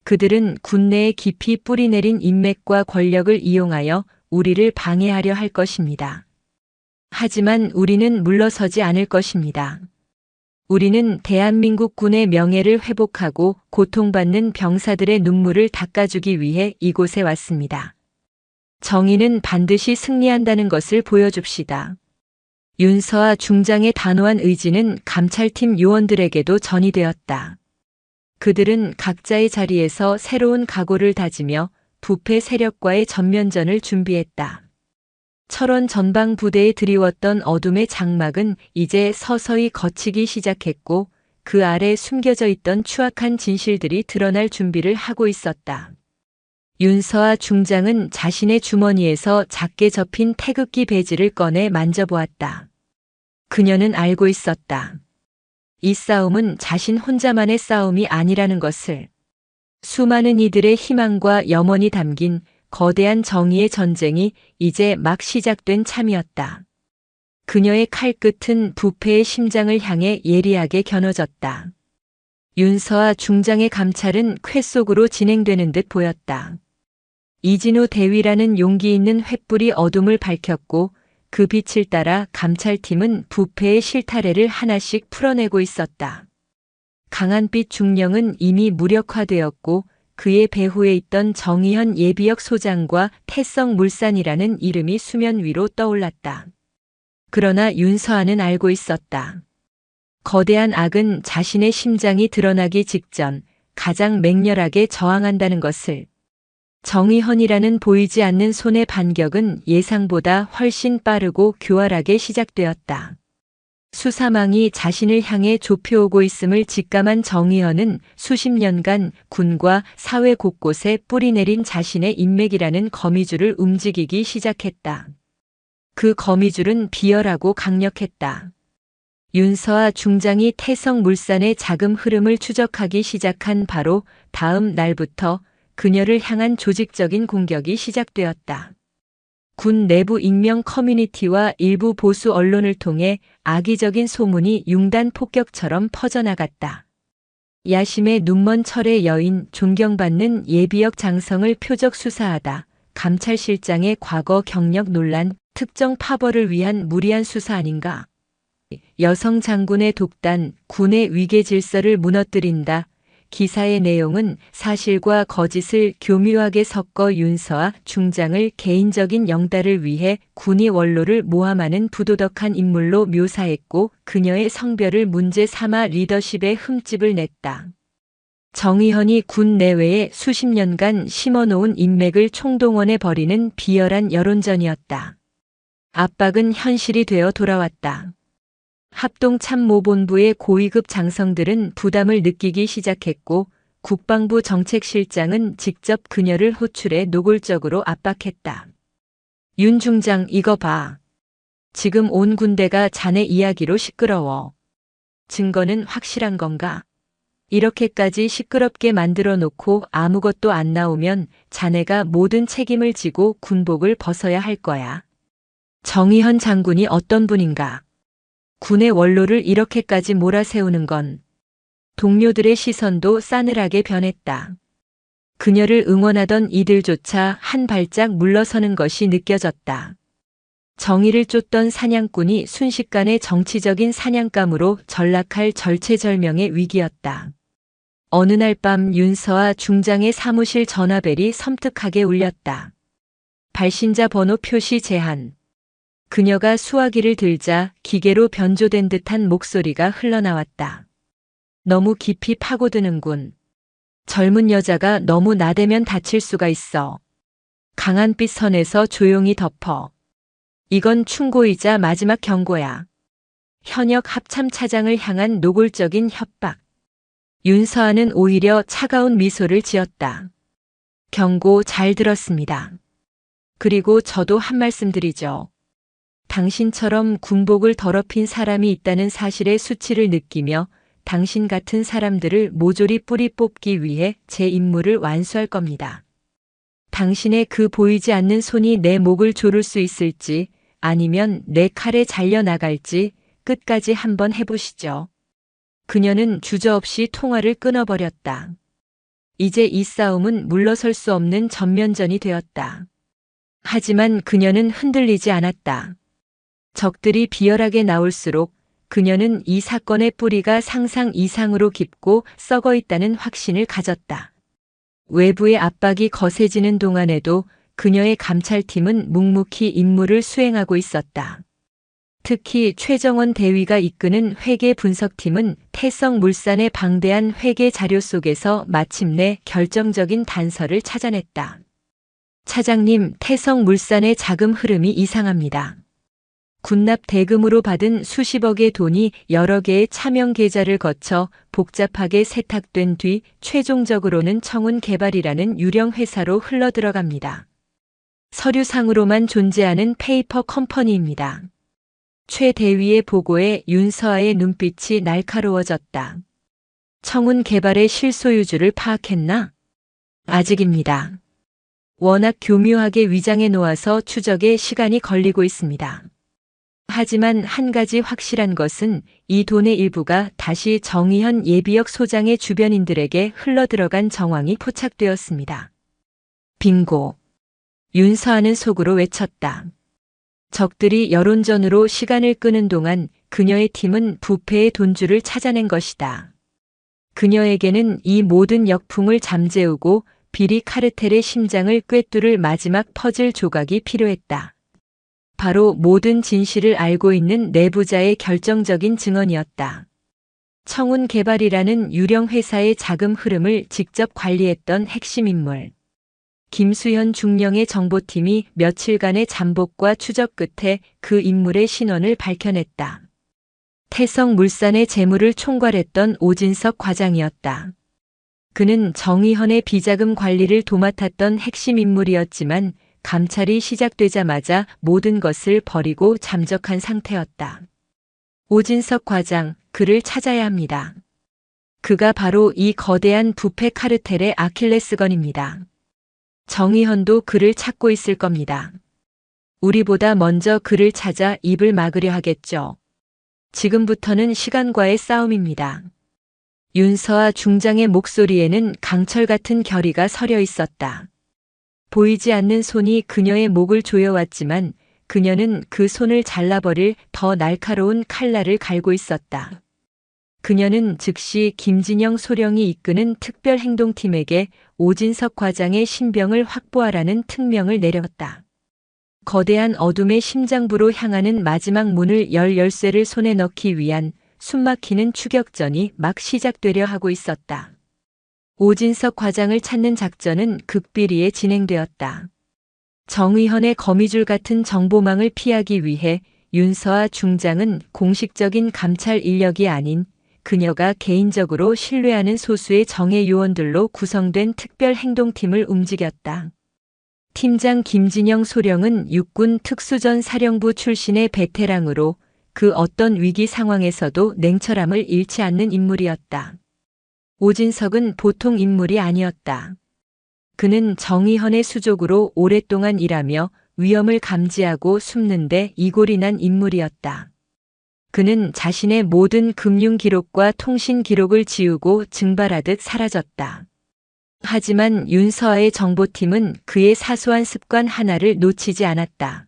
그들은 군내에 깊이 뿌리내린 인맥과 권력을 이용하여 우리를 방해하려 할 것입니다. 하지만 우리는 물러서지 않을 것입니다. 우리는 대한민국 군의 명예를 회복하고 고통받는 병사들의 눈물을 닦아주기 위해 이곳에 왔습니다. 정의는 반드시 승리한다는 것을 보여줍시다. 윤서아 중장의 단호한 의지는 감찰팀 요원들에게도 전이되었다. 그들은 각자의 자리에서 새로운 각오를 다지며 부패 세력과의 전면전을 준비했다. 철원 전방 부대에 드리웠던 어둠의 장막은 이제 서서히 걷히기 시작했고 그 아래 숨겨져 있던 추악한 진실들이 드러날 준비를 하고 있었다. 윤서아 중장은 자신의 주머니에서 작게 접힌 태극기 배지를 꺼내 만져보았다. 그녀는 알고 있었다. 이 싸움은 자신 혼자만의 싸움이 아니라는 것을. 수많은 이들의 희망과 염원이 담긴 거대한 정의의 전쟁이 이제 막 시작된 참이었다. 그녀의 칼끝은 부패의 심장을 향해 예리하게 겨눠졌다. 윤서아 중장의 감찰은 쾌 속으로 진행되는 듯 보였다. 이진우 대위라는 용기 있는 횃불이 어둠을 밝혔고 그 빛을 따라 감찰팀은 부패의 실타래를 하나씩 풀어내고 있었다. 강한빛 중령은 이미 무력화되었고 그의 배후에 있던 정의현 예비역 소장과 태성물산이라는 이름이 수면 위로 떠올랐다. 그러나 윤서아는 알고 있었다. 거대한 악은 자신의 심장이 드러나기 직전 가장 맹렬하게 저항한다는 것을. 정의헌이라는 보이지 않는 손의 반격은 예상보다 훨씬 빠르고 교활하게 시작되었다. 수사망이 자신을 향해 좁혀오고 있음을 직감한 정의헌은 수십 년간 군과 사회 곳곳에 뿌리내린 자신의 인맥이라는 거미줄을 움직이기 시작했다. 그 거미줄은 비열하고 강력했다. 윤서아 중장이 태성물산의 자금 흐름을 추적하기 시작한 바로 다음 날부터 그녀를 향한 조직적인 공격이 시작되었다. 군 내부 익명 커뮤니티와 일부 보수 언론을 통해 악의적인 소문이 융단 폭격처럼 퍼져나갔다. 야심의 눈먼 철의 여인, 존경받는 예비역 장성을 표적 수사하다. 감찰실장의 과거 경력 논란, 특정 파벌을 위한 무리한 수사 아닌가? 여성 장군의 독단, 군의 위계 질서를 무너뜨린다. 기사의 내용은 사실과 거짓을 교묘하게 섞어 윤서아 중장을 개인적인 영달을 위해 군의 원로를 모함하는 부도덕한 인물로 묘사했고 그녀의 성별을 문제 삼아 리더십에 흠집을 냈다. 정의헌이 군 내외에 수십 년간 심어놓은 인맥을 총동원해 버리는 비열한 여론전이었다. 압박은 현실이 되어 돌아왔다. 합동참모본부의 고위급 장성들은 부담을 느끼기 시작했고 국방부 정책실장은 직접 그녀를 호출해 노골적으로 압박했다. 윤 중장 이거 봐. 지금 온 군대가 자네 이야기로 시끄러워. 증거는 확실한 건가? 이렇게까지 시끄럽게 만들어 놓고 아무것도 안 나오면 자네가 모든 책임을 지고 군복을 벗어야 할 거야. 정의현 장군이 어떤 분인가? 군의 원로를 이렇게까지 몰아세우는 건. 동료들의 시선도 싸늘하게 변했다. 그녀를 응원하던 이들조차 한 발짝 물러서는 것이 느껴졌다. 정의를 쫓던 사냥꾼이 순식간에 정치적인 사냥감으로 전락할 절체절명의 위기였다. 어느 날 밤 윤서아 중장의 사무실 전화벨이 섬뜩하게 울렸다. 발신자 번호 표시 제한. 그녀가 수화기를 들자 기계로 변조된 듯한 목소리가 흘러나왔다. 너무 깊이 파고드는군. 젊은 여자가 너무 나대면 다칠 수가 있어. 강한빛 선에서 조용히 덮어. 이건 충고이자 마지막 경고야. 현역 합참 차장을 향한 노골적인 협박. 윤서아는 오히려 차가운 미소를 지었다. 경고 잘 들었습니다. 그리고 저도 한 말씀 드리죠. 당신처럼 군복을 더럽힌 사람이 있다는 사실의 수치를 느끼며 당신 같은 사람들을 모조리 뿌리 뽑기 위해 제 임무를 완수할 겁니다. 당신의 그 보이지 않는 손이 내 목을 조를 수 있을지 아니면 내 칼에 잘려 나갈지 끝까지 한번 해보시죠. 그녀는 주저없이 통화를 끊어버렸다. 이제 이 싸움은 물러설 수 없는 전면전이 되었다. 하지만 그녀는 흔들리지 않았다. 적들이 비열하게 나올수록 그녀는 이 사건의 뿌리가 상상 이상으로 깊고 썩어 있다는 확신을 가졌다. 외부의 압박이 거세지는 동안에도 그녀의 감찰팀은 묵묵히 임무를 수행하고 있었다. 특히 최정원 대위가 이끄는 회계 분석팀은 태성물산의 방대한 회계 자료 속에서 마침내 결정적인 단서를 찾아냈다. 차장님, 태성물산의 자금 흐름이 이상합니다. 군납 대금으로 받은 수십억의 돈이 여러 개의 차명 계좌를 거쳐 복잡하게 세탁된 뒤 최종적으로는 청운개발이라는 유령 회사로 흘러들어갑니다. 서류상으로만 존재하는 페이퍼 컴퍼니입니다. 최 대위의 보고에 윤서아의 눈빛이 날카로워졌다. 청운개발의 실소유주를 파악했나? 아직입니다. 워낙 교묘하게 위장해 놓아서 추적에 시간이 걸리고 있습니다. 하지만 한 가지 확실한 것은 이 돈의 일부가 다시 정의현 예비역 소장의 주변인들에게 흘러들어간 정황이 포착되었습니다. 빙고. 윤서아는 속으로 외쳤다. 적들이 여론전으로 시간을 끄는 동안 그녀의 팀은 부패의 돈줄을 찾아낸 것이다. 그녀에게는 이 모든 역풍을 잠재우고 비리 카르텔의 심장을 꿰뚫을 마지막 퍼즐 조각이 필요했다. 바로 모든 진실을 알고 있는 내부자의 결정적인 증언이었다. 청운개발이라는 유령 회사의 자금 흐름을 직접 관리했던 핵심 인물. 김수현 중령의 정보팀이 며칠간의 잠복과 추적 끝에 그 인물의 신원을 밝혀냈다. 태성물산의 재물을 총괄했던 오진석 과장이었다. 그는 정의현의 비자금 관리를 도맡았던 핵심 인물이었지만 감찰이 시작되자마자 모든 것을 버리고 잠적한 상태였다. 오진석 과장, 그를 찾아야 합니다. 그가 바로 이 거대한 부패 카르텔의 아킬레스건입니다. 정의현도 그를 찾고 있을 겁니다. 우리보다 먼저 그를 찾아 입을 막으려 하겠죠. 지금부터는 시간과의 싸움입니다. 윤서아 중장의 목소리에는 강철 같은 결의가 서려 있었다. 보이지 않는 손이 그녀의 목을 조여왔지만 그녀는 그 손을 잘라버릴 더 날카로운 칼날을 갈고 있었다. 그녀는 즉시 김진영 소령이 이끄는 특별행동팀에게 오진석 과장의 신병을 확보하라는 특명을 내렸다. 거대한 어둠의 심장부로 향하는 마지막 문을 열 열쇠를 손에 넣기 위한 숨막히는 추격전이 막 시작되려 하고 있었다. 오진석 과장을 찾는 작전은 극비리에 진행되었다. 정의현의 거미줄 같은 정보망을 피하기 위해 윤서아 중장은 공식적인 감찰 인력이 아닌 그녀가 개인적으로 신뢰하는 소수의 정예 요원들로 구성된 특별행동팀을 움직였다. 팀장 김진영 소령은 육군 특수전 사령부 출신의 베테랑으로 그 어떤 위기 상황에서도 냉철함을 잃지 않는 인물이었다. 오진석은 보통 인물이 아니었다. 그는 정의현의 수족으로 오랫동안 일하며 위험을 감지하고 숨는데 이골이 난 인물이었다. 그는 자신의 모든 금융 기록과 통신 기록을 지우고 증발하듯 사라졌다. 하지만 윤서아의 정보팀은 그의 사소한 습관 하나를 놓치지 않았다.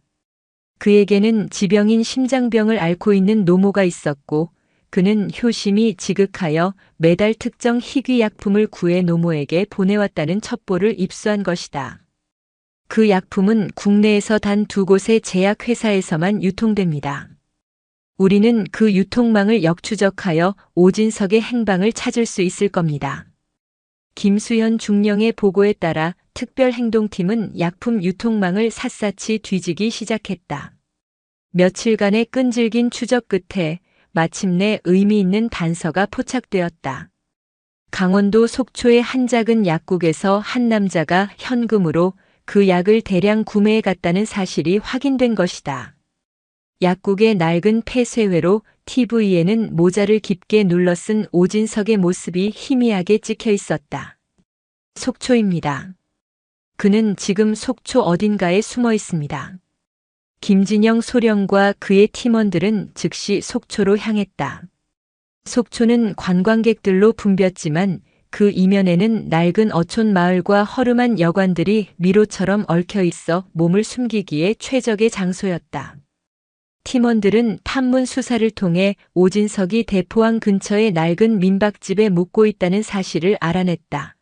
그에게는 지병인 심장병을 앓고 있는 노모가 있었고 그는 효심이 지극하여 매달 특정 희귀 약품을 구해 노모에게 보내왔다는 첩보를 입수한 것이다. 그 약품은 국내에서 단 2곳의 제약회사에서만 유통됩니다. 우리는 그 유통망을 역추적하여 오진석의 행방을 찾을 수 있을 겁니다. 김수현 중령의 보고에 따라 특별행동팀은 약품 유통망을 샅샅이 뒤지기 시작했다. 며칠간의 끈질긴 추적 끝에 마침내 의미 있는 단서가 포착되었다. 강원도 속초의 한 작은 약국에서 한 남자가 현금으로 그 약을 대량 구매해 갔다는 사실이 확인된 것이다. 약국의 낡은 폐쇄회로 TV에는 모자를 깊게 눌러쓴 오진석의 모습이 희미하게 찍혀 있었다. 속초입니다. 그는 지금 속초 어딘가에 숨어 있습니다. 김진영 소령과 그의 팀원들은 즉시 속초로 향했다. 속초는 관광객들로 붐볐지만 그 이면에는 낡은 어촌 마을과 허름한 여관들이 미로처럼 얽혀 있어 몸을 숨기기에 최적의 장소였다. 팀원들은 탐문 수사를 통해 오진석이 대포항 근처의 낡은 민박집에 묵고 있다는 사실을 알아냈다.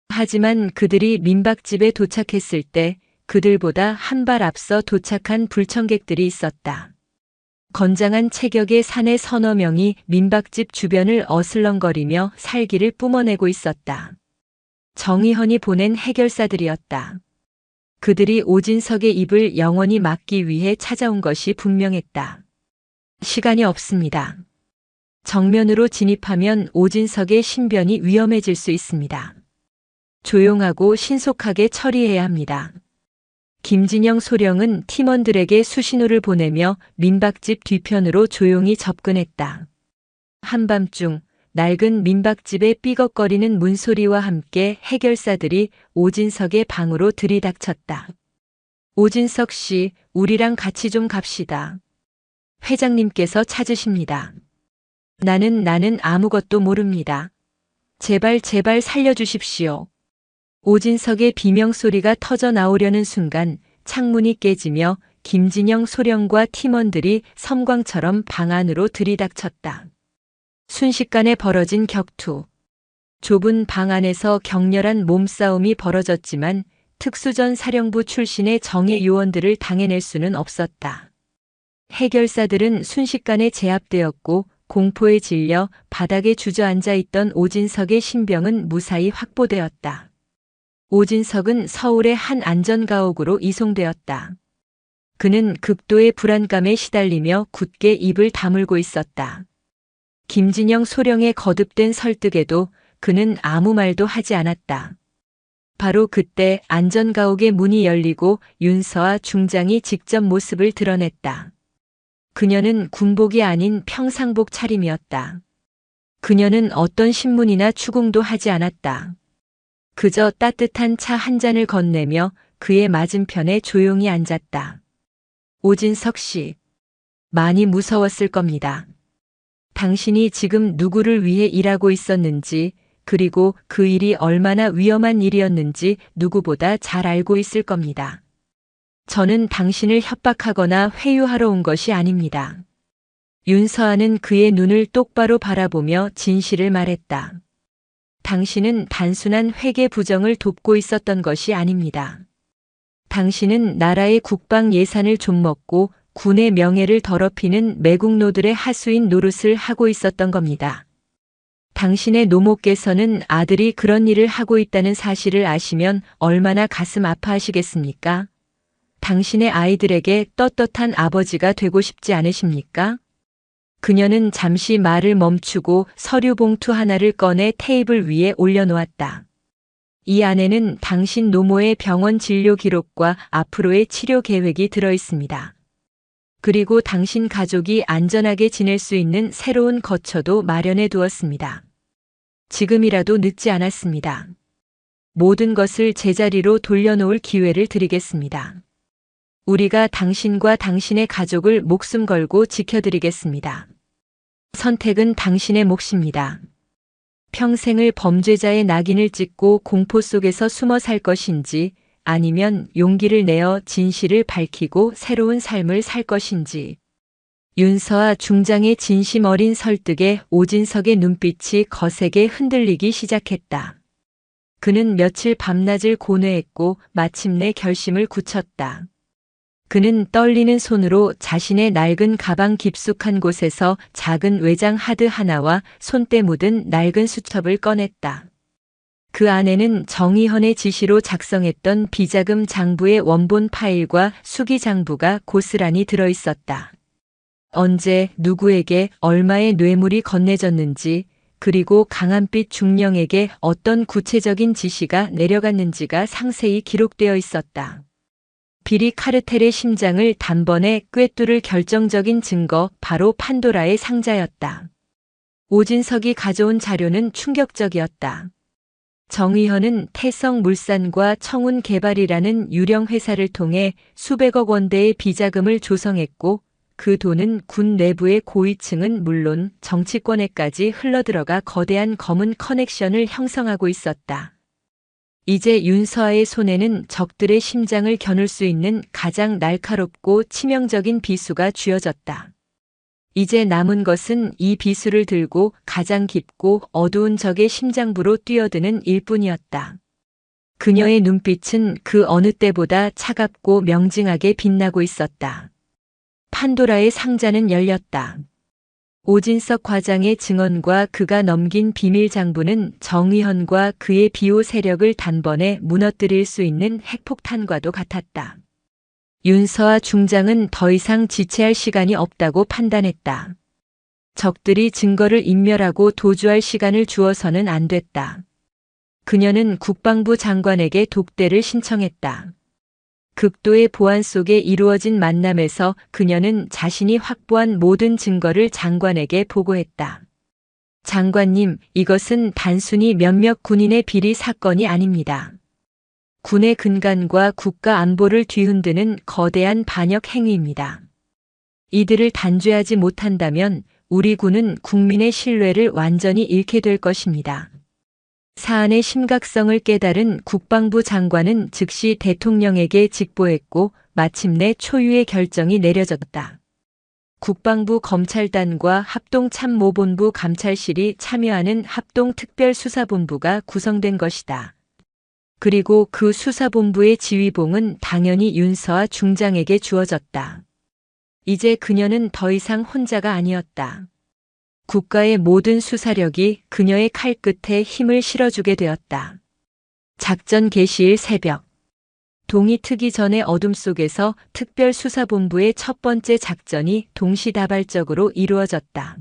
하지만 그들이 민박집에 도착했을 때 그들보다 한 발 앞서 도착한 불청객들이 있었다. 건장한 체격의 사내 서너 명이 민박집 주변을 어슬렁거리며 살기를 뿜어내고 있었다. 정의헌이 보낸 해결사들이었다. 그들이 오진석의 입을 영원히 막기 위해 찾아온 것이 분명했다. 시간이 없습니다. 정면으로 진입하면 오진석의 신변이 위험해질 수 있습니다. 조용하고 신속하게 처리해야 합니다. 김진영 소령은 팀원들에게 수신호를 보내며 민박집 뒤편으로 조용히 접근했다. 한밤중 낡은 민박집의 삐걱거리는 문소리와 함께 해결사들이 오진석의 방으로 들이닥쳤다. 오진석 씨, 우리랑 같이 좀 갑시다. 회장님께서 찾으십니다. 나는 아무것도 모릅니다. 제발 살려주십시오. 오진석의 비명소리가 터져 나오려는 순간 창문이 깨지며 김진영 소령과 팀원들이 섬광처럼 방 안으로 들이닥쳤다. 순식간에 벌어진 격투. 좁은 방 안에서 격렬한 몸싸움이 벌어졌지만 특수전 사령부 출신의 정예 요원들을 당해낼 수는 없었다. 해결사들은 순식간에 제압되었고 공포에 질려 바닥에 주저앉아 있던 오진석의 신병은 무사히 확보되었다. 오진석은 서울의 한 안전가옥으로 이송되었다. 그는 극도의 불안감에 시달리며 굳게 입을 다물고 있었다. 김진영 소령의 거듭된 설득에도 그는 아무 말도 하지 않았다. 바로 그때 안전가옥의 문이 열리고 윤서아 중장이 직접 모습을 드러냈다. 그녀는 군복이 아닌 평상복 차림이었다. 그녀는 어떤 신문이나 추궁도 하지 않았다. 그저 따뜻한 차 한 잔을 건네며 그의 맞은편에 조용히 앉았다. 오진석 씨, 많이 무서웠을 겁니다. 당신이 지금 누구를 위해 일하고 있었는지, 그리고 그 일이 얼마나 위험한 일이었는지 누구보다 잘 알고 있을 겁니다. 저는 당신을 협박하거나 회유하러 온 것이 아닙니다. 윤서아는 그의 눈을 똑바로 바라보며 진실을 말했다. 당신은 단순한 회계 부정을 돕고 있었던 것이 아닙니다. 당신은 나라의 국방 예산을 좀먹고 군의 명예를 더럽히는 매국노들의 하수인 노릇을 하고 있었던 겁니다. 당신의 노모께서는 아들이 그런 일을 하고 있다는 사실을 아시면 얼마나 가슴 아파하시겠습니까? 당신의 아이들에게 떳떳한 아버지가 되고 싶지 않으십니까? 그녀는 잠시 말을 멈추고 서류 봉투 하나를 꺼내 테이블 위에 올려놓았다. 이 안에는 당신 노모의 병원 진료 기록과 앞으로의 치료 계획이 들어 있습니다. 그리고 당신 가족이 안전하게 지낼 수 있는 새로운 거처도 마련해 두었습니다. 지금이라도 늦지 않았습니다. 모든 것을 제자리로 돌려놓을 기회를 드리겠습니다. 우리가 당신과 당신의 가족을 목숨 걸고 지켜드리겠습니다. 선택은 당신의 몫입니다. 평생을 범죄자의 낙인을 찍고 공포 속에서 숨어 살 것인지 아니면 용기를 내어 진실을 밝히고 새로운 삶을 살 것인지 윤서아 중장의 진심 어린 설득에 오진석의 눈빛이 거세게 흔들리기 시작했다. 그는 며칠 밤낮을 고뇌했고 마침내 결심을 굳혔다. 그는 떨리는 손으로 자신의 낡은 가방 깊숙한 곳에서 작은 외장 하드 하나와 손때 묻은 낡은 수첩을 꺼냈다. 그 안에는 정의헌의 지시로 작성했던 비자금 장부의 원본 파일과 수기 장부가 고스란히 들어 있었다. 언제 누구에게 얼마의 뇌물이 건네졌는지, 그리고 강한빛 중령에게 어떤 구체적인 지시가 내려갔는지가 상세히 기록되어 있었다. 비리 카르텔의 심장을 단번에 꿰뚫을 결정적인 증거, 바로 판도라의 상자였다. 오진석이 가져온 자료는 충격적이었다. 정의헌은 태성물산과 청운개발이라는 유령 회사를 통해 수백억 원대의 비자금을 조성했고, 그 돈은 군 내부의 고위층은 물론 정치권에까지 흘러들어가 거대한 검은 커넥션을 형성하고 있었다. 이제 윤서아의 손에는 적들의 심장을 겨눌 수 있는 가장 날카롭고 치명적인 비수가 쥐어졌다. 이제 남은 것은 이 비수를 들고 가장 깊고 어두운 적의 심장부로 뛰어드는 일뿐이었다. 그녀의 눈빛은 그 어느 때보다 차갑고 명징하게 빛나고 있었다. 판도라의 상자는 열렸다. 오진석 과장의 증언과 그가 넘긴 비밀 장부는 정의헌과 그의 비호 세력을 단번에 무너뜨릴 수 있는 핵폭탄과도 같았다. 윤서아 중장은 더 이상 지체할 시간이 없다고 판단했다. 적들이 증거를 인멸하고 도주할 시간을 주어서는 안 됐다. 그녀는 국방부 장관에게 독대를 신청했다. 극도의 보안 속에 이루어진 만남에서 그녀는 자신이 확보한 모든 증거를 장관에게 보고했다. 장관님, 이것은 단순히 몇몇 군인의 비리 사건이 아닙니다. 군의 근간과 국가 안보를 뒤흔드는 거대한 반역 행위입니다. 이들을 단죄하지 못한다면 우리 군은 국민의 신뢰를 완전히 잃게 될 것입니다. 사안의 심각성을 깨달은 국방부 장관은 즉시 대통령에게 직보했고 마침내 초유의 결정이 내려졌다. 국방부 검찰단과 합동참모본부 감찰실이 참여하는 합동특별수사본부가 구성된 것이다. 그리고 그 수사본부의 지휘봉은 당연히 윤서아 중장에게 주어졌다. 이제 그녀는 더 이상 혼자가 아니었다. 국가의 모든 수사력이 그녀의 칼끝에 힘을 실어주게 되었다. 작전 개시일 새벽. 동이 트기 전의 어둠 속에서 특별수사본부의 첫 번째 작전이 동시다발적으로 이루어졌다.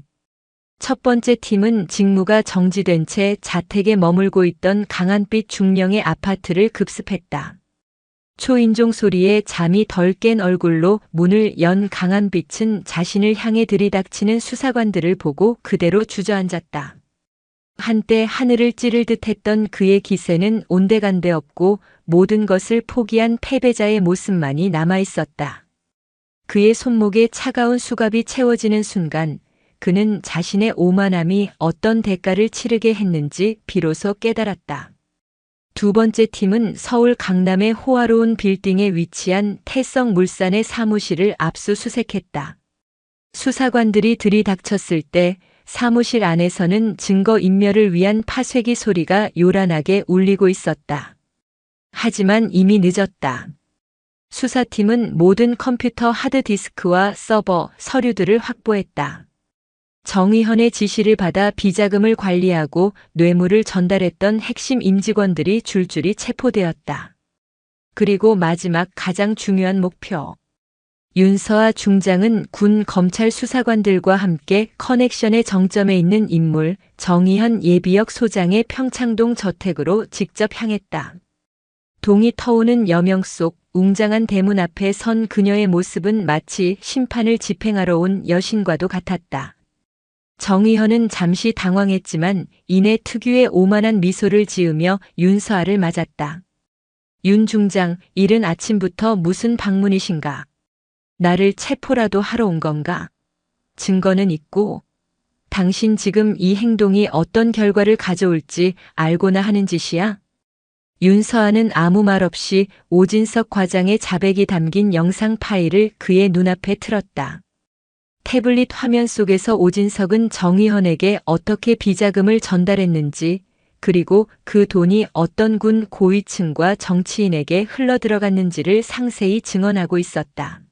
첫 번째 팀은 직무가 정지된 채 자택에 머물고 있던 강한빛 중령의 아파트를 급습했다. 초인종 소리에 잠이 덜 깬 얼굴로 문을 연 강한빛은 자신을 향해 들이닥치는 수사관들을 보고 그대로 주저앉았다. 한때 하늘을 찌를 듯했던 그의 기세는 온데간데 없고 모든 것을 포기한 패배자의 모습만이 남아있었다. 그의 손목에 차가운 수갑이 채워지는 순간 그는 자신의 오만함이 어떤 대가를 치르게 했는지 비로소 깨달았다. 두 번째 팀은 서울 강남의 호화로운 빌딩에 위치한 태성물산의 사무실을 압수수색했다. 수사관들이 들이닥쳤을 때 사무실 안에서는 증거 인멸을 위한 파쇄기 소리가 요란하게 울리고 있었다. 하지만 이미 늦었다. 수사팀은 모든 컴퓨터 하드디스크와 서버, 서류들을 확보했다. 정의헌의 지시를 받아 비자금을 관리하고 뇌물을 전달했던 핵심 임직원들이 줄줄이 체포되었다. 그리고 마지막 가장 중요한 목표. 윤서아 중장은 군 검찰 수사관들과 함께 커넥션의 정점에 있는 인물 정의헌 예비역 소장의 평창동 저택으로 직접 향했다. 동이 터오는 여명 속 웅장한 대문 앞에 선 그녀의 모습은 마치 심판을 집행하러 온 여신과도 같았다. 정의헌은 잠시 당황했지만 이내 특유의 오만한 미소를 지으며 윤서아를 맞았다. 윤 중장, 이른 아침부터 무슨 방문이신가? 나를 체포라도 하러 온 건가? 증거는 있고, 당신 지금 이 행동이 어떤 결과를 가져올지 알고나 하는 짓이야? 윤서아는 아무 말 없이 오진석 과장의 자백이 담긴 영상 파일을 그의 눈앞에 틀었다. 태블릿 화면 속에서 오진석은 정의현에게 어떻게 비자금을 전달했는지, 그리고 그 돈이 어떤 군 고위층과 정치인에게 흘러들어갔는지를 상세히 증언하고 있었다.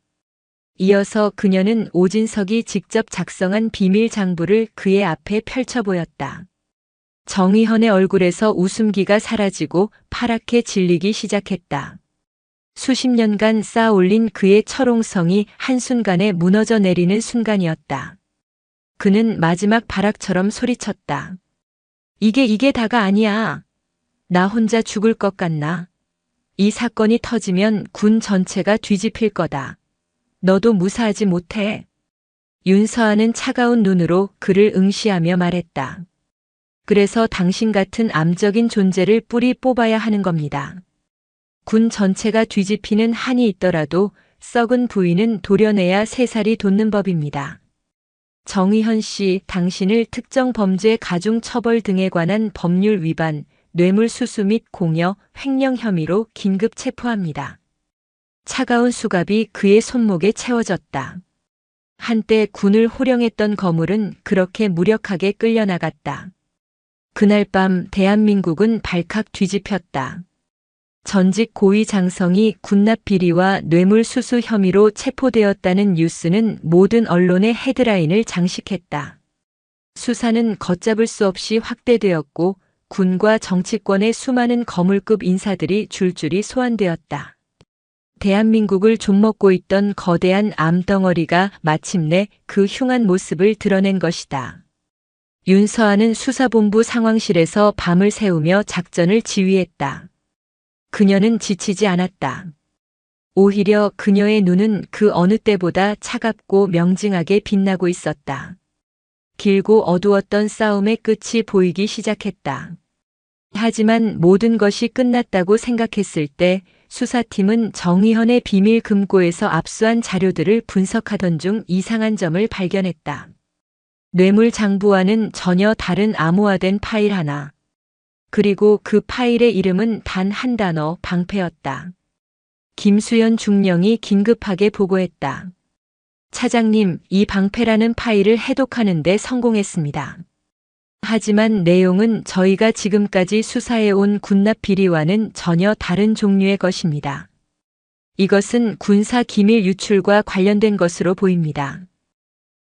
이어서 그녀는 오진석이 직접 작성한 비밀 장부를 그의 앞에 펼쳐 보였다. 정의현의 얼굴에서 웃음기가 사라지고 파랗게 질리기 시작했다. 수십 년간 쌓아 올린 그의 철옹성이 한순간에 무너져 내리는 순간이었다. 그는 마지막 발악처럼 소리쳤다. 이게 다가 아니야. 나 혼자 죽을 것 같나? 이 사건이 터지면 군 전체가 뒤집힐 거다. 너도 무사하지 못해. 윤서아는 차가운 눈으로 그를 응시하며 말했다. 그래서 당신 같은 암적인 존재를 뿌리 뽑아야 하는 겁니다. 군 전체가 뒤집히는 한이 있더라도 썩은 부위는 도려내야 새살이 돋는 법입니다. 정의현 씨, 당신을 특정 범죄 가중 처벌 등에 관한 법률 위반, 뇌물수수 및 공여, 횡령 혐의로 긴급 체포합니다. 차가운 수갑이 그의 손목에 채워졌다. 한때 군을 호령했던 거물은 그렇게 무력하게 끌려나갔다. 그날 밤 대한민국은 발칵 뒤집혔다. 전직 고위 장성이 군납 비리와 뇌물수수 혐의로 체포되었다는 뉴스는 모든 언론의 헤드라인을 장식했다. 수사는 걷잡을 수 없이 확대되었고 군과 정치권의 수많은 거물급 인사들이 줄줄이 소환되었다. 대한민국을 좀먹고 있던 거대한 암덩어리가 마침내 그 흉한 모습을 드러낸 것이다. 윤서아는 수사본부 상황실에서 밤을 새우며 작전을 지휘했다. 그녀는 지치지 않았다. 오히려 그녀의 눈은 그 어느 때보다 차갑고 명징하게 빛나고 있었다. 길고 어두웠던 싸움의 끝이 보이기 시작했다. 하지만 모든 것이 끝났다고 생각했을 때 수사팀은 정의현의 비밀 금고에서 압수한 자료들을 분석하던 중 이상한 점을 발견했다. 뇌물 장부와는 전혀 다른 암호화된 파일 하나. 그리고 그 파일의 이름은 단 한 단어, 방패였다. 김수연 중령이 긴급하게 보고했다. 차장님, 이 방패라는 파일을 해독하는 데 성공했습니다. 하지만 내용은 저희가 지금까지 수사해온 군납 비리와는 전혀 다른 종류의 것입니다. 이것은 군사 기밀 유출과 관련된 것으로 보입니다.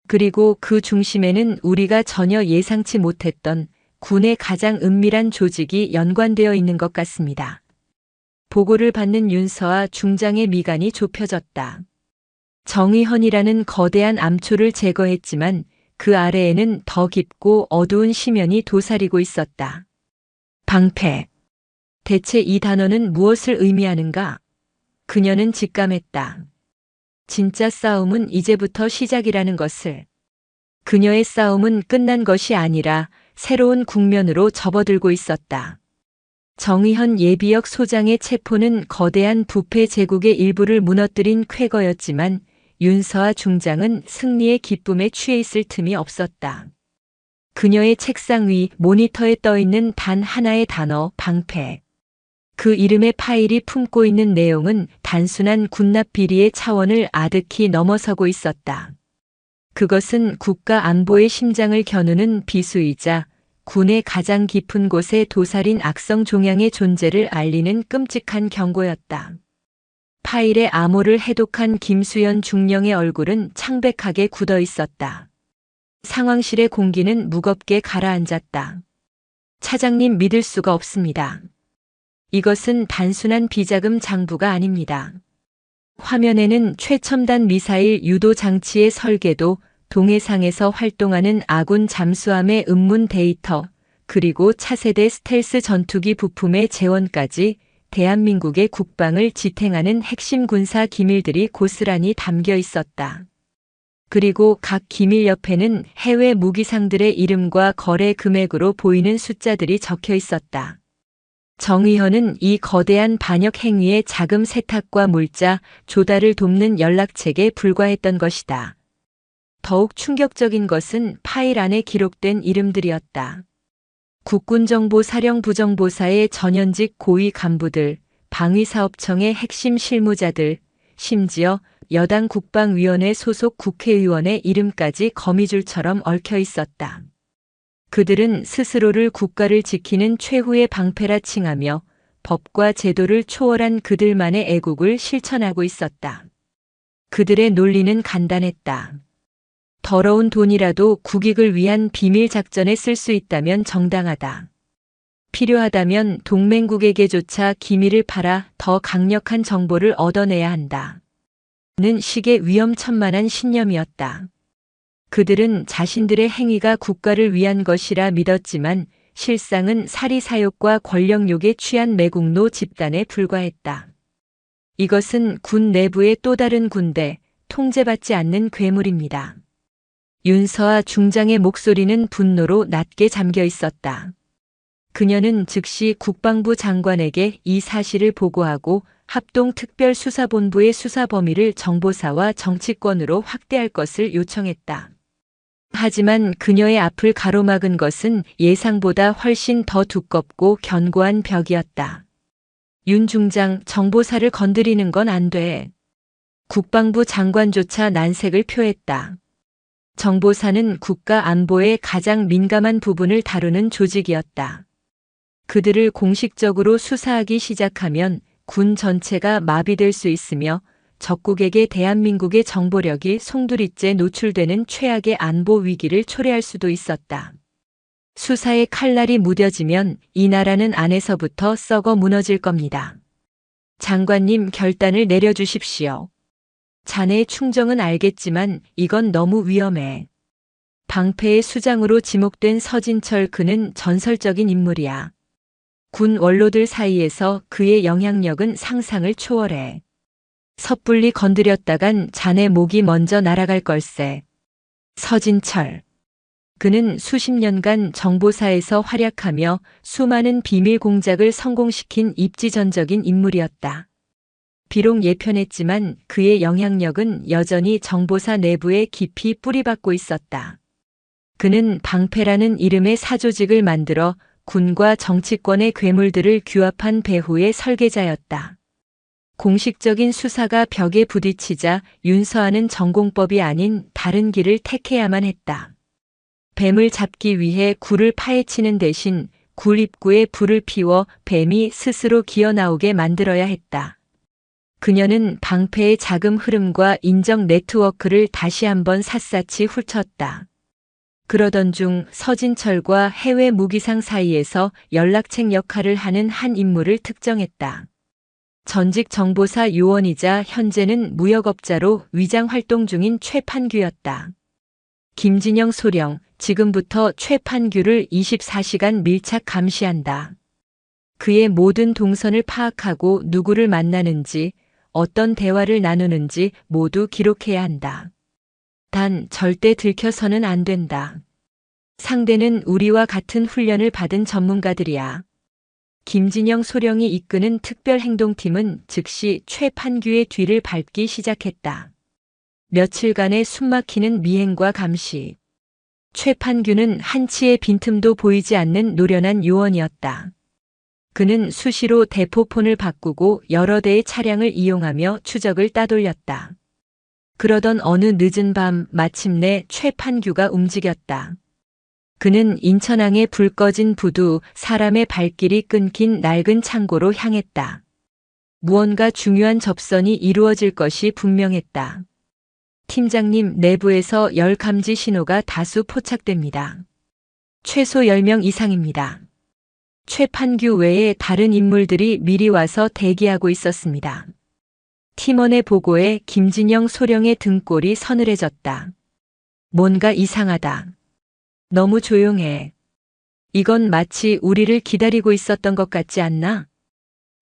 그리고 그 중심에는 우리가 전혀 예상치 못했던 군의 가장 은밀한 조직이 연관되어 있는 것 같습니다. 보고를 받는 윤서아 중장의 미간이 좁혀졌다. 정의현이라는 거대한 암초를 제거했지만 그 아래에는 더 깊고 어두운 심연이 도사리고 있었다. 방패. 대체 이 단어는 무엇을 의미하는가? 그녀는 직감했다. 진짜 싸움은 이제부터 시작이라는 것을. 그녀의 싸움은 끝난 것이 아니라 새로운 국면으로 접어들고 있었다. 정의현 예비역 소장의 체포는 거대한 부패 제국의 일부를 무너뜨린 쾌거였지만 윤서아 중장은 승리의 기쁨에 취해 있을 틈이 없었다. 그녀의 책상 위 모니터에 떠있는 단 하나의 단어, 방패. 그 이름의 파일이 품고 있는 내용은 단순한 군납 비리의 차원을 아득히 넘어서고 있었다. 그것은 국가 안보의 심장을 겨누는 비수이자 군의 가장 깊은 곳에 도사린 악성 종양의 존재를 알리는 끔찍한 경고였다. 파일의 암호를 해독한 김수연 중령의 얼굴은 창백하게 굳어 있었다. 상황실의 공기는 무겁게 가라앉았다. 차장님, 믿을 수가 없습니다. 이것은 단순한 비자금 장부가 아닙니다. 화면에는 최첨단 미사일 유도 장치의 설계도, 동해상에서 활동하는 아군 잠수함의 음문 데이터, 그리고 차세대 스텔스 전투기 부품의 재원까지 대한민국의 국방을 지탱하는 핵심 군사 기밀들이 고스란히 담겨 있었다. 그리고 각 기밀 옆에는 해외 무기상들의 이름과 거래 금액으로 보이는 숫자들이 적혀 있었다. 정의현은 이 거대한 반역 행위의 자금 세탁과 물자, 조달을 돕는 연락책에 불과했던 것이다. 더욱 충격적인 것은 파일 안에 기록된 이름들이었다. 국군정보사령부정보사의 전현직 고위 간부들, 방위사업청의 핵심 실무자들, 심지어 여당 국방위원회 소속 국회의원의 이름까지 거미줄처럼 얽혀 있었다. 그들은 스스로를 국가를 지키는 최후의 방패라 칭하며 법과 제도를 초월한 그들만의 애국을 실천하고 있었다. 그들의 논리는 간단했다. 더러운 돈이라도 국익을 위한 비밀 작전에 쓸 수 있다면 정당하다. 필요하다면 동맹국에게조차 기밀을 팔아 더 강력한 정보를 얻어내야 한다. 는 식의 위험천만한 신념이었다. 그들은 자신들의 행위가 국가를 위한 것이라 믿었지만 실상은 사리사욕과 권력욕에 취한 매국노 집단에 불과했다. 이것은 군 내부의 또 다른 군대, 통제받지 않는 괴물입니다. 윤서아 중장의 목소리는 분노로 낮게 잠겨 있었다. 그녀는 즉시 국방부 장관에게 이 사실을 보고하고 합동특별수사본부의 수사 범위를 정보사와 정치권으로 확대할 것을 요청했다. 하지만 그녀의 앞을 가로막은 것은 예상보다 훨씬 더 두껍고 견고한 벽이었다. 윤 중장, 정보사를 건드리는 건 안 돼. 국방부 장관조차 난색을 표했다. 정보사는 국가 안보의 가장 민감한 부분을 다루는 조직이었다. 그들을 공식적으로 수사하기 시작하면 군 전체가 마비될 수 있으며 적국에게 대한민국의 정보력이 송두리째 노출되는 최악의 안보 위기를 초래할 수도 있었다. 수사의 칼날이 무뎌지면 이 나라는 안에서부터 썩어 무너질 겁니다. 장관님, 결단을 내려주십시오. 자네의 충정은 알겠지만 이건 너무 위험해. 방패의 수장으로 지목된 서진철, 그는 전설적인 인물이야. 군 원로들 사이에서 그의 영향력은 상상을 초월해. 섣불리 건드렸다간 자네 목이 먼저 날아갈 걸세. 서진철. 그는 수십 년간 정보사에서 활약하며 수많은 비밀 공작을 성공시킨 입지전적인 인물이었다. 비록 예편했지만 그의 영향력은 여전히 정보사 내부에 깊이 뿌리박고 있었다. 그는 방패라는 이름의 사조직을 만들어 군과 정치권의 괴물들을 규합한 배후의 설계자였다. 공식적인 수사가 벽에 부딪히자 윤서아는 전공법이 아닌 다른 길을 택해야만 했다. 뱀을 잡기 위해 굴을 파헤치는 대신 굴 입구에 불을 피워 뱀이 스스로 기어나오게 만들어야 했다. 그녀는 방패의 자금 흐름과 인적 네트워크를 다시 한번 샅샅이 훑었다. 그러던 중 서진철과 해외 무기상 사이에서 연락책 역할을 하는 한 인물을 특정했다. 전직 정보사 요원이자 현재는 무역업자로 위장 활동 중인 최판규였다. 김진영 소령, 지금부터 최판규를 24시간 밀착 감시한다. 그의 모든 동선을 파악하고 누구를 만나는지, 어떤 대화를 나누는지 모두 기록해야 한다. 단 절대 들켜서는 안 된다. 상대는 우리와 같은 훈련을 받은 전문가들이야. 김진영 소령이 이끄는 특별행동팀은 즉시 최판규의 뒤를 밟기 시작했다. 며칠간의 숨막히는 미행과 감시. 최판규는 한치의 빈틈도 보이지 않는 노련한 요원이었다. 그는 수시로 대포폰을 바꾸고 여러 대의 차량을 이용하며 추적을 따돌렸다. 그러던 어느 늦은 밤 마침내 최판규가 움직였다. 그는 인천항에 불 꺼진 부두, 사람의 발길이 끊긴 낡은 창고로 향했다. 무언가 중요한 접선이 이루어질 것이 분명했다. 팀장님, 내부에서 열 감지 신호가 다수 포착됩니다. 최소 10명 이상입니다. 최판규 외에 다른 인물들이 미리 와서 대기하고 있었습니다. 팀원의 보고에 김진영 소령의 등골이 서늘해졌다. 뭔가 이상하다. 너무 조용해. 이건 마치 우리를 기다리고 있었던 것 같지 않나?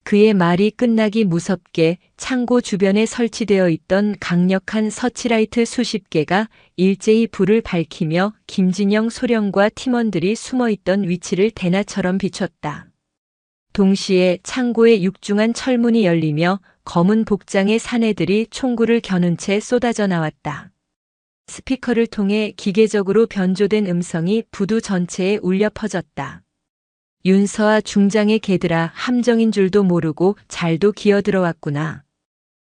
그의 말이 끝나기 무섭게 창고 주변에 설치되어 있던 강력한 서치라이트 수십 개가 일제히 불을 밝히며 김진영 소령과 팀원들이 숨어있던 위치를 대낮처럼 비췄다. 동시에 창고의 육중한 철문이 열리며 검은 복장의 사내들이 총구를 겨눈 채 쏟아져 나왔다. 스피커를 통해 기계적으로 변조된 음성이 부두 전체에 울려 퍼졌다. 윤서아 중장의 개들아, 함정인 줄도 모르고 잘도 기어들어왔구나.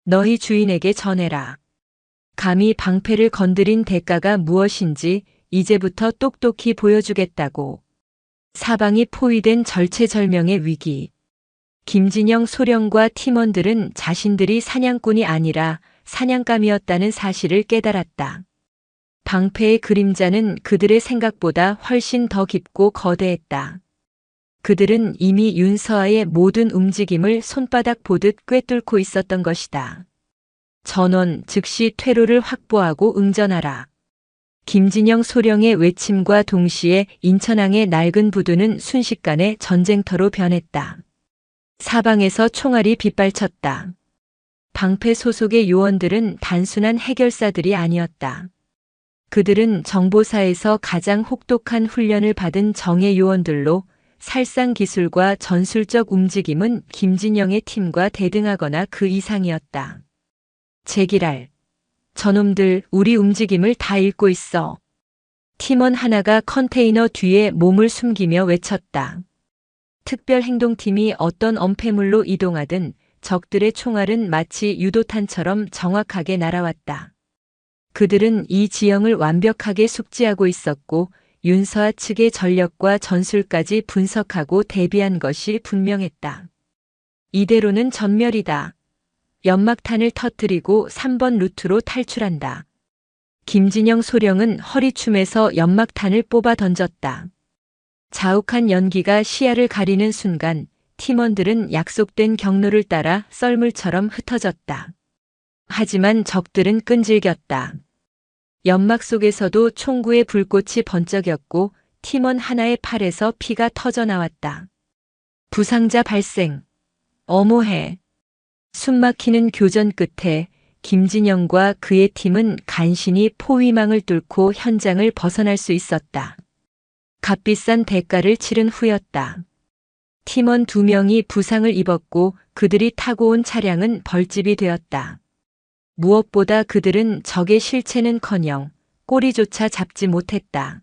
너희 주인에게 전해라. 감히 방패를 건드린 대가가 무엇인지 이제부터 똑똑히 보여주겠다고. 사방이 포위된 절체절명의 위기. 김진영 소령과 팀원들은 자신들이 사냥꾼이 아니라 사냥감이었다는 사실을 깨달았다. 방패의 그림자는 그들의 생각보다 훨씬 더 깊고 거대했다. 그들은 이미 윤서아의 모든 움직임을 손바닥 보듯 꿰뚫고 있었던 것이다. 전원 즉시 퇴로를 확보하고 응전하라. 김진영 소령의 외침과 동시에 인천항의 낡은 부두는 순식간에 전쟁터로 변했다. 사방에서 총알이 빗발쳤다. 방패 소속의 요원들은 단순한 해결사들이 아니었다. 그들은 정보사에서 가장 혹독한 훈련을 받은 정예 요원들로 살상 기술과 전술적 움직임은 김진영의 팀과 대등하거나 그 이상이었다. 제기랄. 저놈들 우리 움직임을 다 읽고 있어. 팀원 하나가 컨테이너 뒤에 몸을 숨기며 외쳤다. 특별행동팀이 어떤 엄폐물로 이동하든 적들의 총알은 마치 유도탄처럼 정확하게 날아왔다. 그들은 이 지형을 완벽하게 숙지하고 있었고 윤서아 측의 전력과 전술까지 분석하고 대비한 것이 분명했다. 이대로는 전멸이다. 연막탄을 터뜨리고 3번 루트로 탈출한다. 김진영 소령은 허리춤에서 연막탄을 뽑아 던졌다. 자욱한 연기가 시야를 가리는 순간 팀원들은 약속된 경로를 따라 썰물처럼 흩어졌다. 하지만 적들은 끈질겼다. 연막 속에서도 총구의 불꽃이 번쩍였고 팀원 하나의 팔에서 피가 터져나왔다. 부상자 발생. 어모해. 숨막히는 교전 끝에 김진영과 그의 팀은 간신히 포위망을 뚫고 현장을 벗어날 수 있었다. 값비싼 대가를 치른 후였다. 팀원 2명이 부상을 입었고 그들이 타고 온 차량은 벌집이 되었다. 무엇보다 그들은 적의 실체는커녕 꼬리조차 잡지 못했다.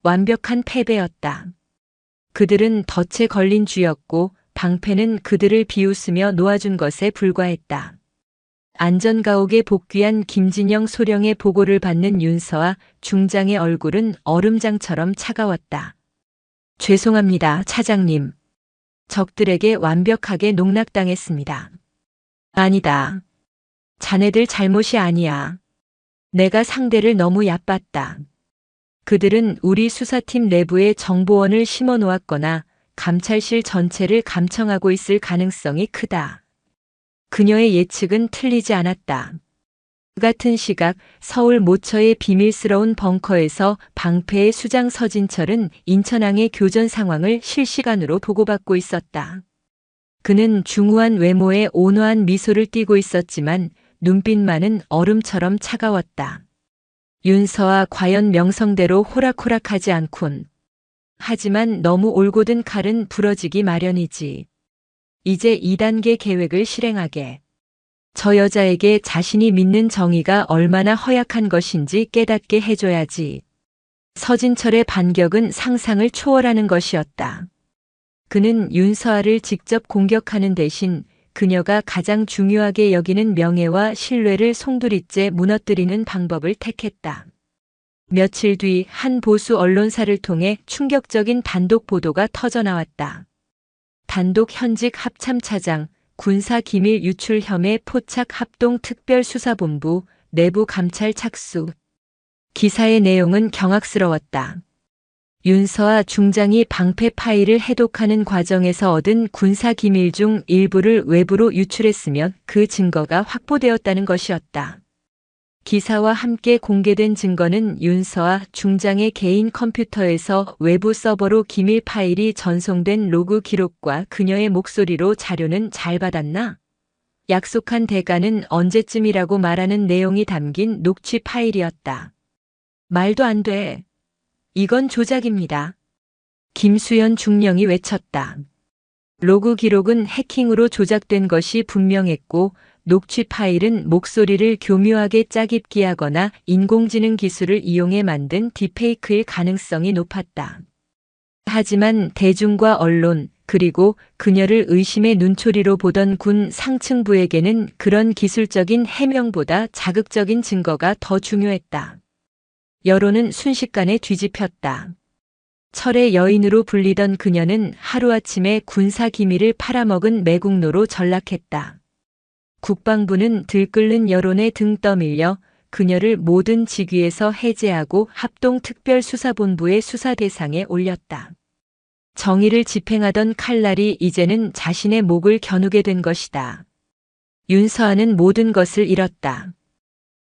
완벽한 패배였다. 그들은 덫에 걸린 쥐였고 방패는 그들을 비웃으며 놓아준 것에 불과했다. 안전가옥에 복귀한 김진영 소령의 보고를 받는 윤서아 중장의 얼굴은 얼음장처럼 차가웠다. 죄송합니다, 차장님. 적들에게 완벽하게 농락당했습니다. 아니다. 자네들 잘못이 아니야. 내가 상대를 너무 얕봤다. 그들은 우리 수사팀 내부에 정보원을 심어 놓았거나 감찰실 전체를 감청하고 있을 가능성이 크다. 그녀의 예측은 틀리지 않았다. 그 같은 시각 서울 모처의 비밀스러운 벙커에서 방패의 수장 서진철은 인천항의 교전 상황을 실시간으로 보고받고 있었다. 그는 중후한 외모에 온화한 미소를 띠고 있었지만 눈빛만은 얼음처럼 차가웠다. 윤서아 과연 명성대로 호락호락하지 않군. 하지만 너무 올곧은 칼은 부러지기 마련이지. 이제 2단계 계획을 실행하게. 저 여자에게 자신이 믿는 정의가 얼마나 허약한 것인지 깨닫게 해줘야지. 서진철의 반격은 상상을 초월하는 것이었다. 그는 윤서아를 직접 공격하는 대신 그녀가 가장 중요하게 여기는 명예와 신뢰를 송두리째 무너뜨리는 방법을 택했다. 며칠 뒤 한 보수 언론사를 통해 충격적인 단독 보도가 터져나왔다. 단독 현직 합참차장, 군사기밀 유출 혐의 포착 합동특별수사본부, 내부 감찰 착수. 기사의 내용은 경악스러웠다. 윤서아 중장이 방패 파일을 해독하는 과정에서 얻은 군사기밀 중 일부를 외부로 유출했으면 그 증거가 확보되었다는 것이었다. 기사와 함께 공개된 증거는 윤서아 중장의 개인 컴퓨터에서 외부 서버로 기밀 파일이 전송된 로그 기록과 그녀의 목소리로 자료는 잘 받았나? 약속한 대가는 언제쯤이라고 말하는 내용이 담긴 녹취 파일이었다. 말도 안 돼. 이건 조작입니다. 김수연 중령이 외쳤다. 로그 기록은 해킹으로 조작된 것이 분명했고 녹취 파일은 목소리를 교묘하게 짜깁기하거나 인공지능 기술을 이용해 만든 딥페이크일 가능성이 높았다. 하지만 대중과 언론, 그리고 그녀를 의심의 눈초리로 보던 군 상층부에게는 그런 기술적인 해명보다 자극적인 증거가 더 중요했다. 여론은 순식간에 뒤집혔다. 철의 여인으로 불리던 그녀는 하루아침에 군사 기밀을 팔아먹은 매국노로 전락했다. 국방부는 들끓는 여론에 등 떠밀려 그녀를 모든 직위에서 해제하고 합동특별수사본부의 수사 대상에 올렸다. 정의를 집행하던 칼날이 이제는 자신의 목을 겨누게 된 것이다. 윤서아는 모든 것을 잃었다.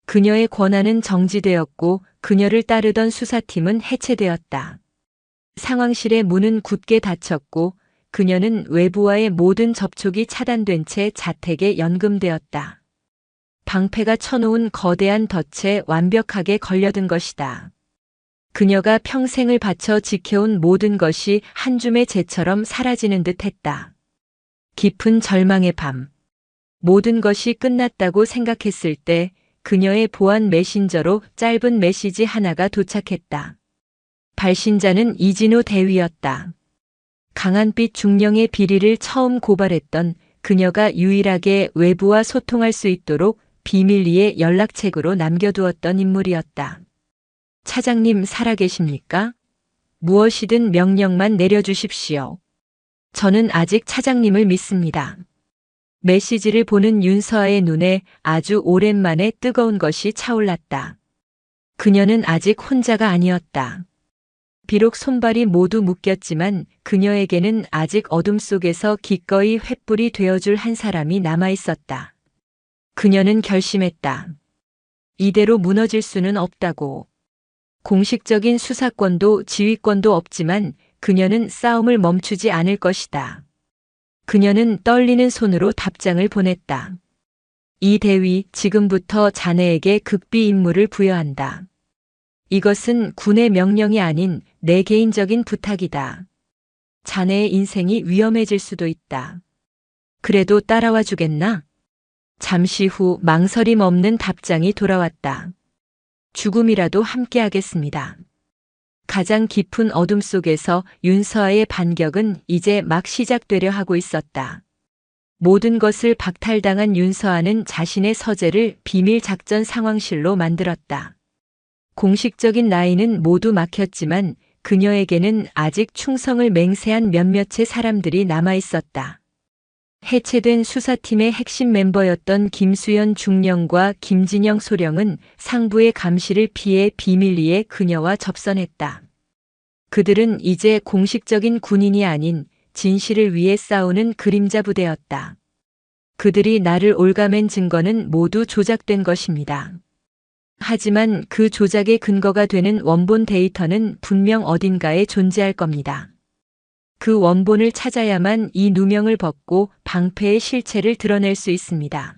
그녀의 권한은 정지되었고 그녀를 따르던 수사팀은 해체되었다. 상황실의 문은 굳게 닫혔고 그녀는 외부와의 모든 접촉이 차단된 채 자택에 연금되었다. 방패가 쳐놓은 거대한 덫에 완벽하게 걸려든 것이다. 그녀가 평생을 바쳐 지켜온 모든 것이 한 줌의 재처럼 사라지는 듯 했다. 깊은 절망의 밤. 모든 것이 끝났다고 생각했을 때 그녀의 보안 메신저로 짧은 메시지 하나가 도착했다. 발신자는 이진우 대위였다. 강한빛 중령의 비리를 처음 고발했던 그녀가 유일하게 외부와 소통할 수 있도록 비밀리에 연락책으로 남겨두었던 인물이었다. 차장님 살아계십니까? 무엇이든 명령만 내려주십시오. 저는 아직 차장님을 믿습니다. 메시지를 보는 윤서아의 눈에 아주 오랜만에 뜨거운 것이 차올랐다. 그녀는 아직 혼자가 아니었다. 비록 손발이 모두 묶였지만 그녀에게는 아직 어둠 속에서 기꺼이 횃불이 되어줄 한 사람이 남아있었다. 그녀는 결심했다. 이대로 무너질 수는 없다고. 공식적인 수사권도 지휘권도 없지만 그녀는 싸움을 멈추지 않을 것이다. 그녀는 떨리는 손으로 답장을 보냈다. 이 대위, 지금부터 자네에게 극비 임무를 부여한다. 이것은 군의 명령이 아닌 내 개인적인 부탁이다. 자네의 인생이 위험해질 수도 있다. 그래도 따라와 주겠나? 잠시 후 망설임 없는 답장이 돌아왔다. 죽음이라도 함께하겠습니다. 가장 깊은 어둠 속에서 윤서아의 반격은 이제 막 시작되려 하고 있었다. 모든 것을 박탈당한 윤서아는 자신의 서재를 비밀 작전 상황실로 만들었다. 공식적인 라인은 모두 막혔지만 그녀에게는 아직 충성을 맹세한 몇몇의 사람들이 남아 있었다. 해체된 수사팀의 핵심 멤버였던 김수연 중령과 김진영 소령은 상부의 감시를 피해 비밀리에 그녀와 접선했다. 그들은 이제 공식적인 군인이 아닌 진실을 위해 싸우는 그림자 부대였다. 그들이 나를 올가맨 증거는 모두 조작된 것입니다. 하지만 그 조작의 근거가 되는 원본 데이터는 분명 어딘가에 존재할 겁니다. 그 원본을 찾아야만 이 누명을 벗고 방패의 실체를 드러낼 수 있습니다.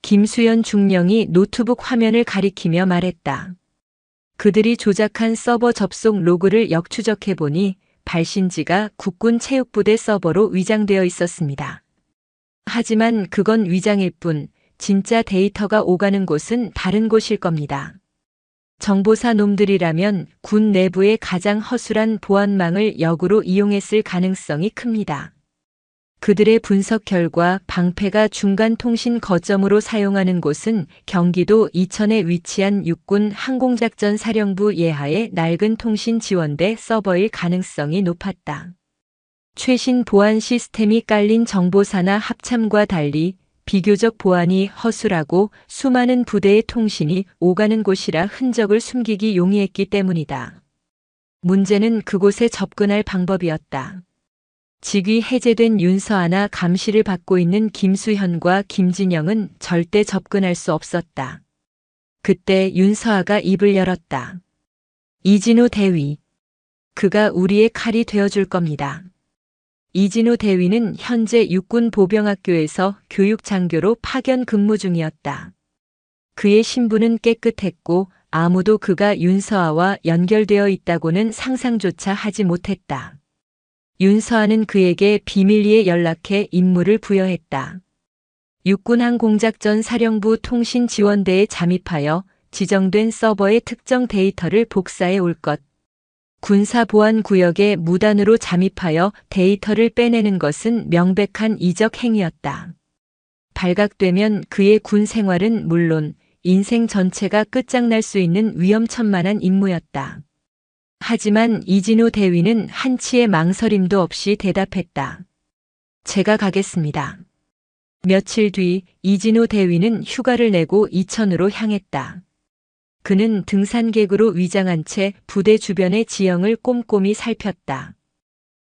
김수연 중령이 노트북 화면을 가리키며 말했다. 그들이 조작한 서버 접속 로그를 역추적해보니 발신지가 국군 체육부대 서버로 위장되어 있었습니다. 하지만 그건 위장일 뿐 진짜 데이터가 오가는 곳은 다른 곳일 겁니다. 정보사 놈들이라면 군 내부의 가장 허술한 보안망을 역으로 이용했을 가능성이 큽니다. 그들의 분석 결과 방패가 중간 통신 거점으로 사용하는 곳은 경기도 이천에 위치한 육군 항공작전 사령부 예하의 낡은 통신 지원대 서버일 가능성이 높았다. 최신 보안 시스템이 깔린 정보사나 합참과 달리 비교적 보안이 허술하고 수많은 부대의 통신이 오가는 곳이라 흔적을 숨기기 용이했기 때문이다. 문제는 그곳에 접근할 방법이었다. 직위 해제된 윤서아나 감시를 받고 있는 김수현과 김진영은 절대 접근할 수 없었다. 그때 윤서아가 입을 열었다. 이진우 대위. 그가 우리의 칼이 되어줄 겁니다. 이진우 대위는 현재 육군 보병학교에서 교육장교로 파견 근무 중이었다. 그의 신분은 깨끗했고 아무도 그가 윤서아와 연결되어 있다고는 상상조차 하지 못했다. 윤서아는 그에게 비밀리에 연락해 임무를 부여했다. 육군항공작전 사령부 통신지원대에 잠입하여 지정된 서버의 특정 데이터를 복사해 올 것. 군사보안구역에 무단으로 잠입하여 데이터를 빼내는 것은 명백한 이적 행위였다. 발각되면 그의 군 생활은 물론 인생 전체가 끝장날 수 있는 위험천만한 임무였다. 하지만 이진우 대위는 한치의 망설임도 없이 대답했다. 제가 가겠습니다. 며칠 뒤 이진우 대위는 휴가를 내고 이천으로 향했다. 그는 등산객으로 위장한 채 부대 주변의 지형을 꼼꼼히 살폈다.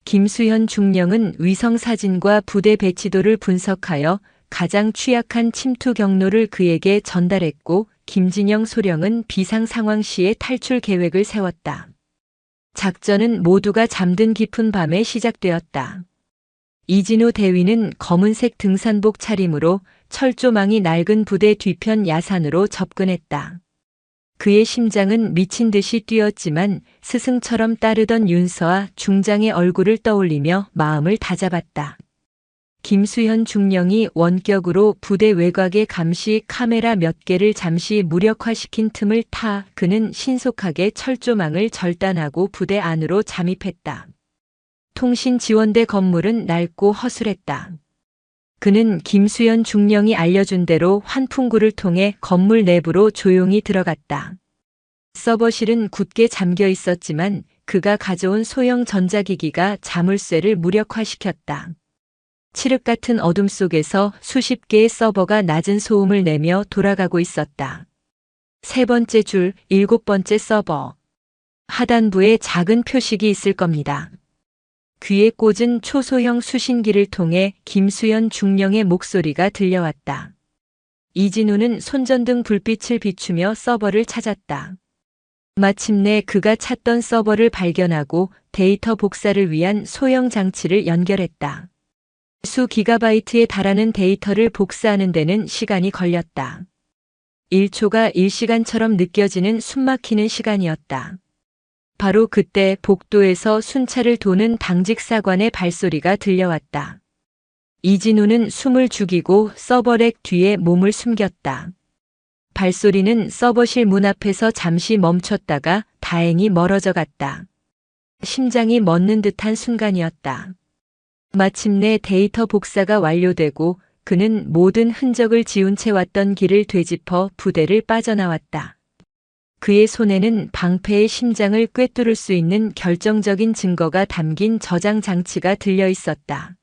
김수현 중령은 위성사진과 부대 배치도를 분석하여 가장 취약한 침투 경로를 그에게 전달했고, 김진영 소령은 비상 상황 시의 탈출 계획을 세웠다. 작전은 모두가 잠든 깊은 밤에 시작되었다. 이진우 대위는 검은색 등산복 차림으로 철조망이 낡은 부대 뒤편 야산으로 접근했다. 그의 심장은 미친 듯이 뛰었지만 스승처럼 따르던 윤서와 중장의 얼굴을 떠올리며 마음을 다잡았다. 김수현 중령이 원격으로 부대 외곽의 감시 카메라 몇 개를 잠시 무력화시킨 틈을 타 그는 신속하게 철조망을 절단하고 부대 안으로 잠입했다. 통신지원대 건물은 낡고 허술했다. 그는 김수현 중령이 알려준 대로 환풍구를 통해 건물 내부로 조용히 들어갔다. 서버실은 굳게 잠겨 있었지만 그가 가져온 소형 전자기기가 자물쇠를 무력화시켰다. 칠흑 같은 어둠 속에서 수십 개의 서버가 낮은 소음을 내며 돌아가고 있었다. 세 번째 줄, 일곱 번째 서버. 하단부에 작은 표식이 있을 겁니다. 귀에 꽂은 초소형 수신기를 통해 김수현 중령의 목소리가 들려왔다. 이진우는 손전등 불빛을 비추며 서버를 찾았다. 마침내 그가 찾던 서버를 발견하고 데이터 복사를 위한 소형 장치를 연결했다. 수 기가바이트에 달하는 데이터를 복사하는 데는 시간이 걸렸다. 1초가 1시간처럼 느껴지는 숨막히는 시간이었다. 바로 그때 복도에서 순찰을 도는 당직 사관의 발소리가 들려왔다. 이진우는 숨을 죽이고 서버렉 뒤에 몸을 숨겼다. 발소리는 서버실 문 앞에서 잠시 멈췄다가 다행히 멀어져 갔다. 심장이 멎는 듯한 순간이었다. 마침내 데이터 복사가 완료되고 그는 모든 흔적을 지운 채 왔던 길을 되짚어 부대를 빠져나왔다. 그의 손에는 방패의 심장을 꿰뚫을 수 있는 결정적인 증거가 담긴 저장 장치가 들려 있었다.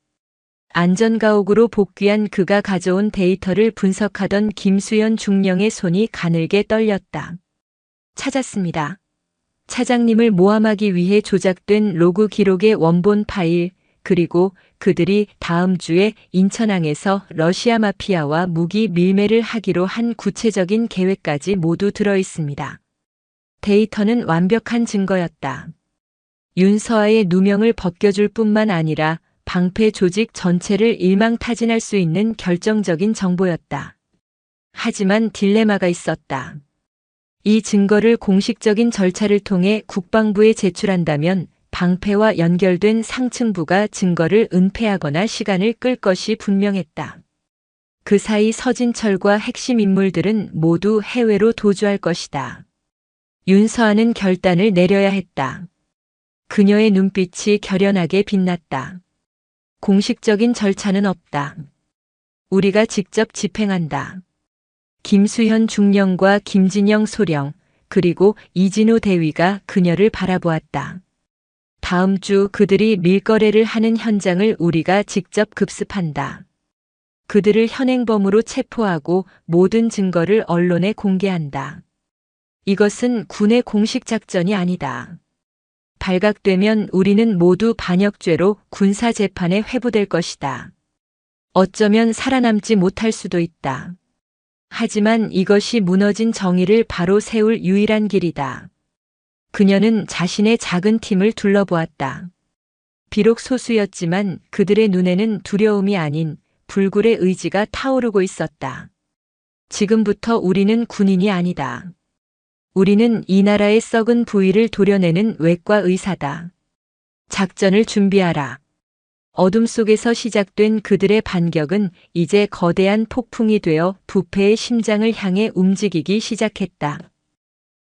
안전가옥으로 복귀한 그가 가져온 데이터를 분석하던 김수현 중령의 손이 가늘게 떨렸다. 찾았습니다. 차장님을 모함하기 위해 조작된 로그 기록의 원본 파일, 그리고 그들이 다음 주에 인천항에서 러시아 마피아와 무기 밀매를 하기로 한 구체적인 계획까지 모두 들어 있습니다. 데이터는 완벽한 증거였다. 윤서아의 누명을 벗겨줄 뿐만 아니라 방패 조직 전체를 일망타진할 수 있는 결정적인 정보였다. 하지만 딜레마가 있었다. 이 증거를 공식적인 절차를 통해 국방부에 제출한다면 방패와 연결된 상층부가 증거를 은폐하거나 시간을 끌 것이 분명했다. 그 사이 서진철과 핵심 인물들은 모두 해외로 도주할 것이다. 윤서아는 결단을 내려야 했다. 그녀의 눈빛이 결연하게 빛났다. 공식적인 절차는 없다. 우리가 직접 집행한다. 김수현 중령과 김진영 소령, 그리고 이진우 대위가 그녀를 바라보았다. 다음 주 그들이 밀거래를 하는 현장을 우리가 직접 급습한다. 그들을 현행범으로 체포하고 모든 증거를 언론에 공개한다. 이것은 군의 공식 작전이 아니다. 발각되면 우리는 모두 반역죄로 군사재판에 회부될 것이다. 어쩌면 살아남지 못할 수도 있다. 하지만 이것이 무너진 정의를 바로 세울 유일한 길이다. 그녀는 자신의 작은 팀을 둘러보았다. 비록 소수였지만 그들의 눈에는 두려움이 아닌 불굴의 의지가 타오르고 있었다. 지금부터 우리는 군인이 아니다. 우리는 이 나라의 썩은 부위를 도려내는 외과 의사다. 작전을 준비하라. 어둠 속에서 시작된 그들의 반격은 이제 거대한 폭풍이 되어 부패의 심장을 향해 움직이기 시작했다.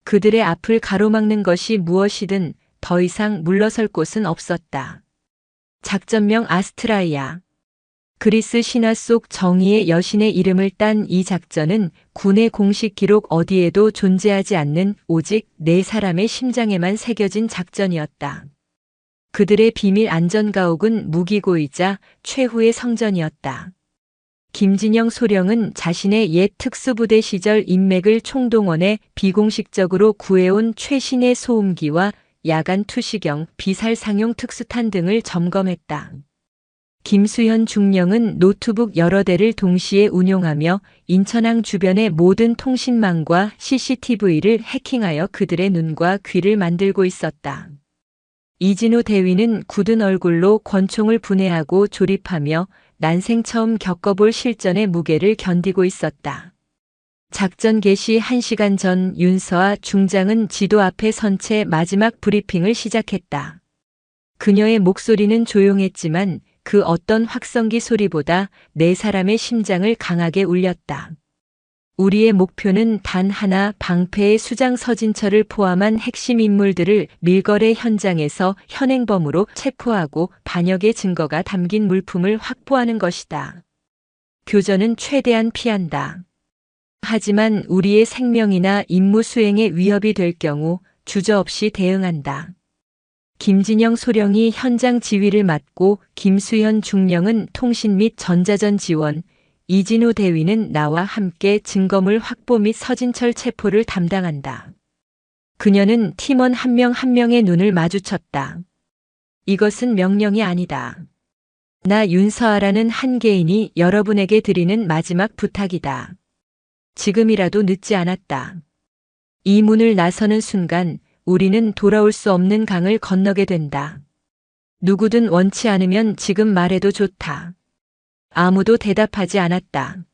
그들의 앞을 가로막는 것이 무엇이든 더 이상 물러설 곳은 없었다. 작전명 아스트라이아. 그리스 신화 속 정의의 여신의 이름을 딴 이 작전은 군의 공식 기록 어디에도 존재하지 않는 오직 네 사람의 심장에만 새겨진 작전이었다. 그들의 비밀 안전가옥은 무기고이자 최후의 성전이었다. 김진영 소령은 자신의 옛 특수부대 시절 인맥을 총동원해 비공식적으로 구해온 최신의 소음기와 야간 투시경, 비살상용 특수탄 등을 점검했다. 김수현 중령은 노트북 여러 대를 동시에 운용하며 인천항 주변의 모든 통신망과 CCTV를 해킹하여 그들의 눈과 귀를 만들고 있었다. 이진우 대위는 굳은 얼굴로 권총을 분해하고 조립하며 난생 처음 겪어볼 실전의 무게를 견디고 있었다. 작전 개시 1시간 전 윤서아 중장은 지도 앞에 선 채 마지막 브리핑을 시작했다. 그녀의 목소리는 조용했지만 그 어떤 확성기 소리보다 네 사람의 심장을 강하게 울렸다. 우리의 목표는 단 하나, 방패의 수장 서진철을 포함한 핵심 인물들을 밀거래 현장에서 현행범으로 체포하고 반역의 증거가 담긴 물품을 확보하는 것이다. 교전은 최대한 피한다. 하지만 우리의 생명이나 임무 수행에 위협이 될 경우 주저없이 대응한다. 김진영 소령이 현장 지휘를 맡고 김수현 중령은 통신 및 전자전 지원, 이진우 대위는 나와 함께 증거물 확보 및 서진철 체포를 담당한다. 그녀는 팀원 한 명 한 명의 눈을 마주쳤다. 이것은 명령이 아니다. 나 윤서아라는 한 개인이 여러분에게 드리는 마지막 부탁이다. 지금이라도 늦지 않았다. 이 문을 나서는 순간 우리는 돌아올 수 없는 강을 건너게 된다. 누구든 원치 않으면 지금 말해도 좋다. 아무도 대답하지 않았다.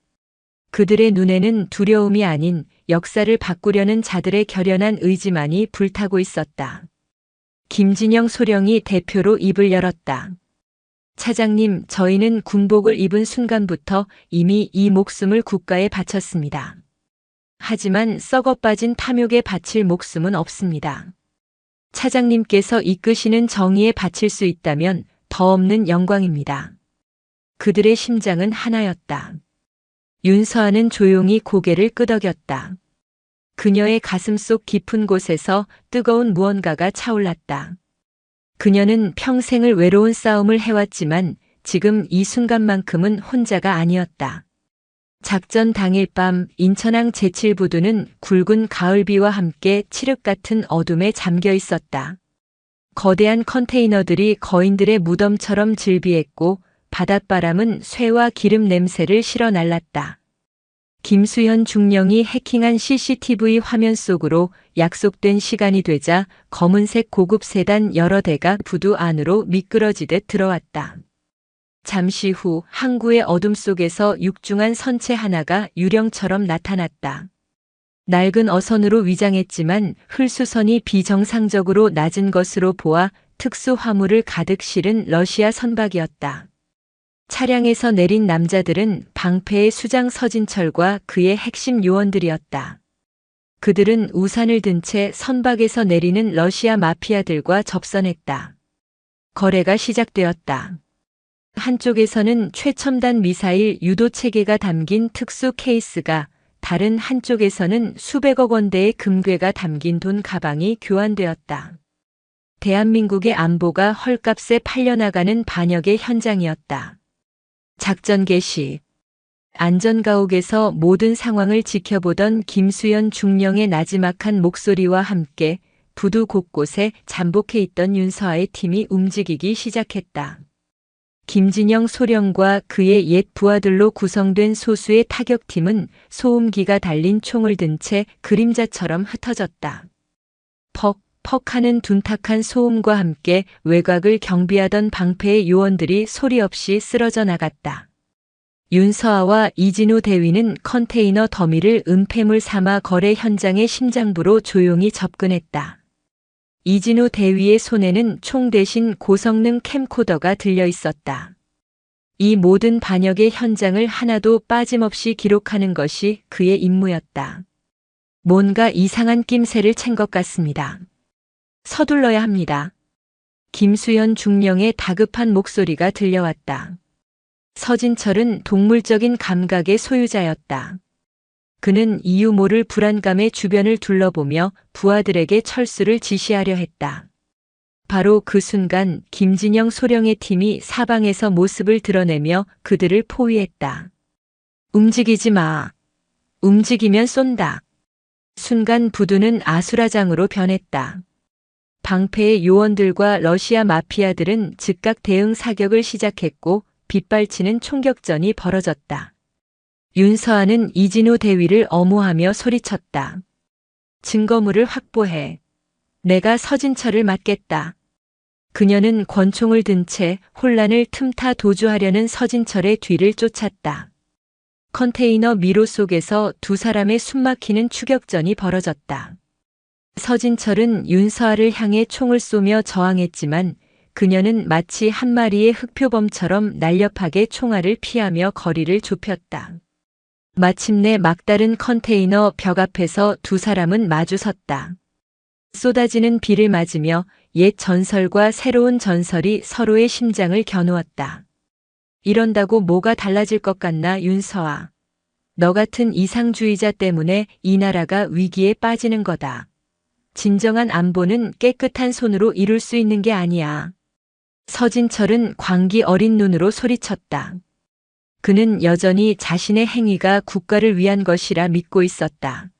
그들의 눈에는 두려움이 아닌 역사를 바꾸려는 자들의 결연한 의지만이 불타고 있었다. 김진영 소령이 대표로 입을 열었다. 차장님, 저희는 군복을 입은 순간부터 이미 이 목숨을 국가에 바쳤습니다. 하지만 썩어 빠진 탐욕에 바칠 목숨은 없습니다. 차장님께서 이끄시는 정의에 바칠 수 있다면 더 없는 영광입니다. 그들의 심장은 하나였다. 윤서아는 조용히 고개를 끄덕였다. 그녀의 가슴 속 깊은 곳에서 뜨거운 무언가가 차올랐다. 그녀는 평생을 외로운 싸움을 해왔지만 지금 이 순간만큼은 혼자가 아니었다. 작전 당일 밤 인천항 제7부두는 굵은 가을비와 함께 칠흑 같은 어둠에 잠겨 있었다. 거대한 컨테이너들이 거인들의 무덤처럼 즐비했고 바닷바람은 쇠와 기름 냄새를 실어 날랐다. 김수현 중령이 해킹한 CCTV 화면 속으로 약속된 시간이 되자 검은색 고급 세단 여러 대가 부두 안으로 미끄러지듯 들어왔다. 잠시 후 항구의 어둠 속에서 육중한 선체 하나가 유령처럼 나타났다. 낡은 어선으로 위장했지만 흘수선이 비정상적으로 낮은 것으로 보아 특수 화물을 가득 실은 러시아 선박이었다. 차량에서 내린 남자들은 방패의 수장 서진철과 그의 핵심 요원들이었다. 그들은 우산을 든 채 선박에서 내리는 러시아 마피아들과 접선했다. 거래가 시작되었다. 한쪽에서는 최첨단 미사일 유도 체계가 담긴 특수 케이스가, 다른 한쪽에서는 수백억 원대의 금괴가 담긴 돈 가방이 교환되었다. 대한민국의 안보가 헐값에 팔려나가는 반역의 현장이었다. 작전 개시. 안전가옥에서 모든 상황을 지켜보던 김수현 중령의 나지막한 목소리와 함께 부두 곳곳에 잠복해 있던 윤서아의 팀이 움직이기 시작했다. 김진영 소령과 그의 옛 부하들로 구성된 소수의 타격팀은 소음기가 달린 총을 든 채 그림자처럼 흩어졌다. 퍽 하는 둔탁한 소음과 함께 외곽을 경비하던 방패의 요원들이 소리 없이 쓰러져 나갔다. 윤서아와 이진우 대위는 컨테이너 더미를 은폐물 삼아 거래 현장의 심장부로 조용히 접근했다. 이진우 대위의 손에는 총 대신 고성능 캠코더가 들려 있었다. 이 모든 반역의 현장을 하나도 빠짐없이 기록하는 것이 그의 임무였다. 뭔가 이상한 낌새를 챈 것 같습니다. 서둘러야 합니다. 김수현 중령의 다급한 목소리가 들려왔다. 서진철은 동물적인 감각의 소유자였다. 그는 이유 모를 불안감에 주변을 둘러보며 부하들에게 철수를 지시하려 했다. 바로 그 순간 김진영 소령의 팀이 사방에서 모습을 드러내며 그들을 포위했다. 움직이지 마. 움직이면 쏜다. 순간 부두는 아수라장으로 변했다. 방패의 요원들과 러시아 마피아들은 즉각 대응 사격을 시작했고 빗발치는 총격전이 벌어졌다. 윤서아는 이진우 대위를 엄호하며 소리쳤다. 증거물을 확보해. 내가 서진철을 맡겠다. 그녀는 권총을 든 채 혼란을 틈타 도주하려는 서진철의 뒤를 쫓았다. 컨테이너 미로 속에서 두 사람의 숨막히는 추격전이 벌어졌다. 서진철은 윤서아를 향해 총을 쏘며 저항했지만 그녀는 마치 한 마리의 흑표범처럼 날렵하게 총알을 피하며 거리를 좁혔다. 마침내 막다른 컨테이너 벽 앞에서 두 사람은 마주섰다. 쏟아지는 비를 맞으며 옛 전설과 새로운 전설이 서로의 심장을 겨누었다. 이런다고 뭐가 달라질 것 같나, 윤서아. 너 같은 이상주의자 때문에 이 나라가 위기에 빠지는 거다. 진정한 안보는 깨끗한 손으로 이룰 수 있는 게 아니야. 서진철은 광기 어린 눈으로 소리쳤다. 그는 여전히 자신의 행위가 국가를 위한 것이라 믿고 있었다.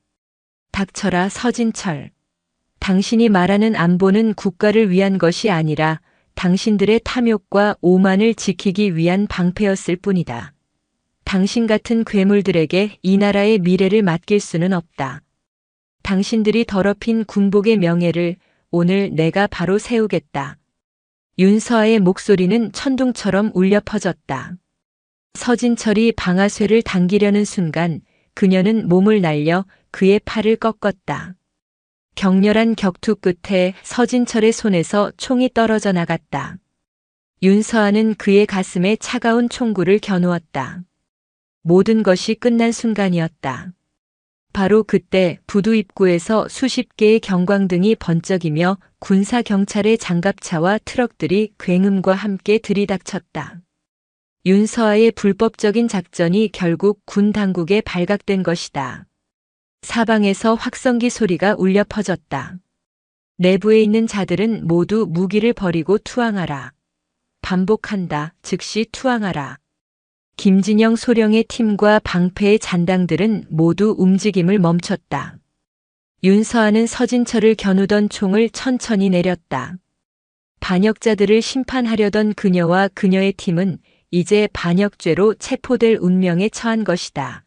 닥쳐라, 서진철. 당신이 말하는 안보는 국가를 위한 것이 아니라 당신들의 탐욕과 오만을 지키기 위한 방패였을 뿐이다. 당신 같은 괴물들에게 이 나라의 미래를 맡길 수는 없다. 당신들이 더럽힌 군복의 명예를 오늘 내가 바로 세우겠다. 윤서아의 목소리는 천둥처럼 울려 퍼졌다. 서진철이 방아쇠를 당기려는 순간 그녀는 몸을 날려 그의 팔을 꺾었다. 격렬한 격투 끝에 서진철의 손에서 총이 떨어져 나갔다. 윤서아는 그의 가슴에 차가운 총구를 겨누었다. 모든 것이 끝난 순간이었다. 바로 그때 부두 입구에서 수십 개의 경광등이 번쩍이며 군사경찰의 장갑차와 트럭들이 굉음과 함께 들이닥쳤다. 윤서아의 불법적인 작전이 결국 군 당국에 발각된 것이다. 사방에서 확성기 소리가 울려 퍼졌다. 내부에 있는 자들은 모두 무기를 버리고 투항하라. 반복한다. 즉시 투항하라. 김진영 소령의 팀과 방패의 잔당들은 모두 움직임을 멈췄다. 윤서아는 서진철을 겨누던 총을 천천히 내렸다. 반역자들을 심판하려던 그녀와 그녀의 팀은 이제 반역죄로 체포될 운명에 처한 것이다.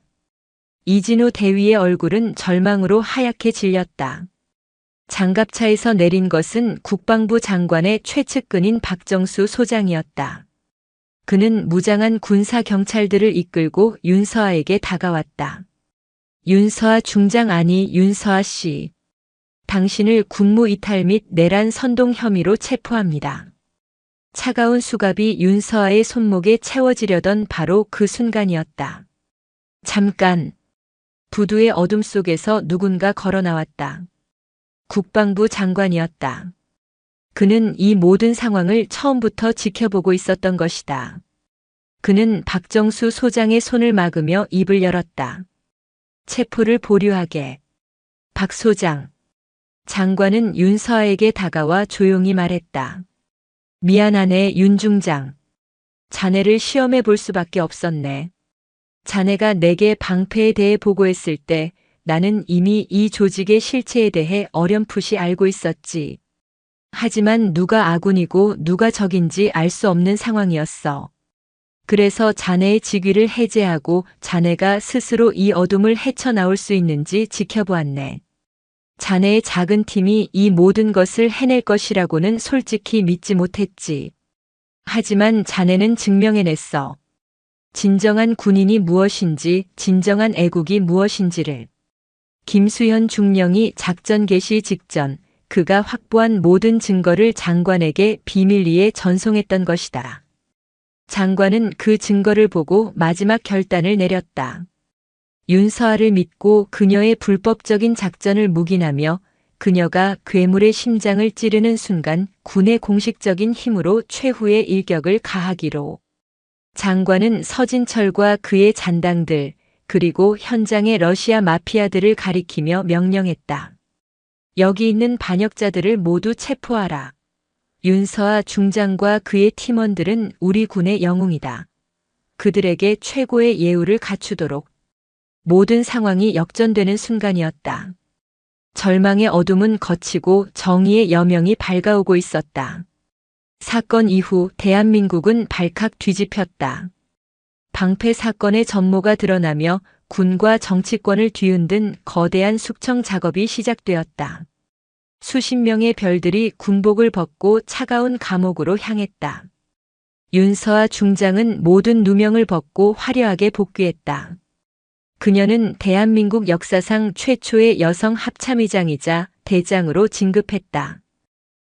이진우 대위의 얼굴은 절망으로 하얗게 질렸다. 장갑차에서 내린 것은 국방부 장관의 최측근인 박정수 소장이었다. 그는 무장한 군사 경찰들을 이끌고 윤서아에게 다가왔다. 윤서아 중장, 아니 윤서아 씨. 당신을 군무 이탈 및 내란 선동 혐의로 체포합니다. 차가운 수갑이 윤서아의 손목에 채워지려던 바로 그 순간이었다. 잠깐. 부두의 어둠 속에서 누군가 걸어 나왔다. 국방부 장관이었다. 그는 이 모든 상황을 처음부터 지켜보고 있었던 것이다. 그는 박정수 소장의 손을 막으며 입을 열었다. 체포를 보류하게. 박 소장. 장관은 윤서아에게 다가와 조용히 말했다. 미안하네, 윤 중장. 자네를 시험해 볼 수밖에 없었네. 자네가 내게 방패에 대해 보고했을 때 나는 이미 이 조직의 실체에 대해 어렴풋이 알고 있었지. 하지만 누가 아군이고 누가 적인지 알 수 없는 상황이었어. 그래서 자네의 직위를 해제하고 자네가 스스로 이 어둠을 헤쳐나올 수 있는지 지켜보았네. 자네의 작은 팀이 이 모든 것을 해낼 것이라고는 솔직히 믿지 못했지. 하지만 자네는 증명해냈어. 진정한 군인이 무엇인지, 진정한 애국이 무엇인지를. 김수현 중령이 작전 개시 직전 그가 확보한 모든 증거를 장관에게 비밀리에 전송했던 것이다. 장관은 그 증거를 보고 마지막 결단을 내렸다. 윤서아를 믿고 그녀의 불법적인 작전을 묵인하며 그녀가 괴물의 심장을 찌르는 순간 군의 공식적인 힘으로 최후의 일격을 가하기로. 장관은 서진철과 그의 잔당들, 그리고 현장의 러시아 마피아들을 가리키며 명령했다. 여기 있는 반역자들을 모두 체포하라. 윤서아 중장과 그의 팀원들은 우리 군의 영웅이다. 그들에게 최고의 예우를 갖추도록. 모든 상황이 역전되는 순간이었다. 절망의 어둠은 걷히고 정의의 여명이 밝아오고 있었다. 사건 이후 대한민국은 발칵 뒤집혔다. 방패 사건의 전모가 드러나며 군과 정치권을 뒤흔든 거대한 숙청 작업이 시작되었다. 수십 명의 별들이 군복을 벗고 차가운 감옥으로 향했다. 윤서아 중장은 모든 누명을 벗고 화려하게 복귀했다. 그녀는 대한민국 역사상 최초의 여성 합참의장이자 대장으로 진급했다.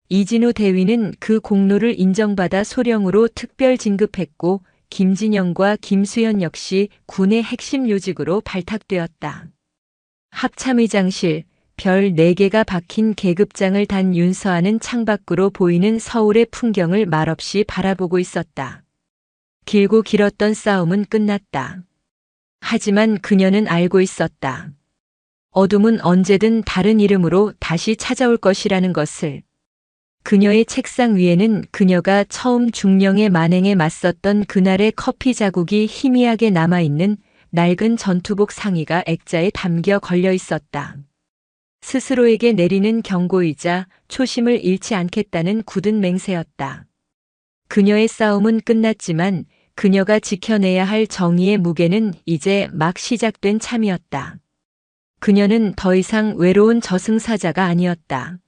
이진우 대위는 그 공로를 인정받아 소령으로 특별 진급했고 김진영과 김수현 역시 군의 핵심 요직으로 발탁되었다. 합참의장실, 별 4개가 박힌 계급장을 단 윤서아는 창밖으로 보이는 서울의 풍경을 말없이 바라보고 있었다. 길고 길었던 싸움은 끝났다. 하지만 그녀는 알고 있었다. 어둠은 언제든 다른 이름으로 다시 찾아올 것이라는 것을. 그녀의 책상 위에는 그녀가 처음 중령의 만행에 맞섰던 그날의 커피 자국이 희미하게 남아있는 낡은 전투복 상의가 액자에 담겨 걸려 있었다. 스스로에게 내리는 경고이자 초심을 잃지 않겠다는 굳은 맹세였다. 그녀의 싸움은 끝났지만 그녀가 지켜내야 할 정의의 무게는 이제 막 시작된 참이었다. 그녀는 더 이상 외로운 저승사자가 아니었다.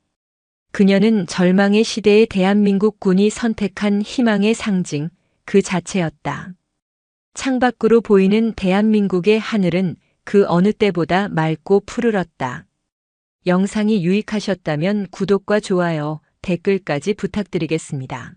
그녀는 절망의 시대의 대한민국 군이 선택한 희망의 상징, 그 자체였다. 창밖으로 보이는 대한민국의 하늘은 그 어느 때보다 맑고 푸르렀다. 영상이 유익하셨다면 구독과 좋아요, 댓글까지 부탁드리겠습니다.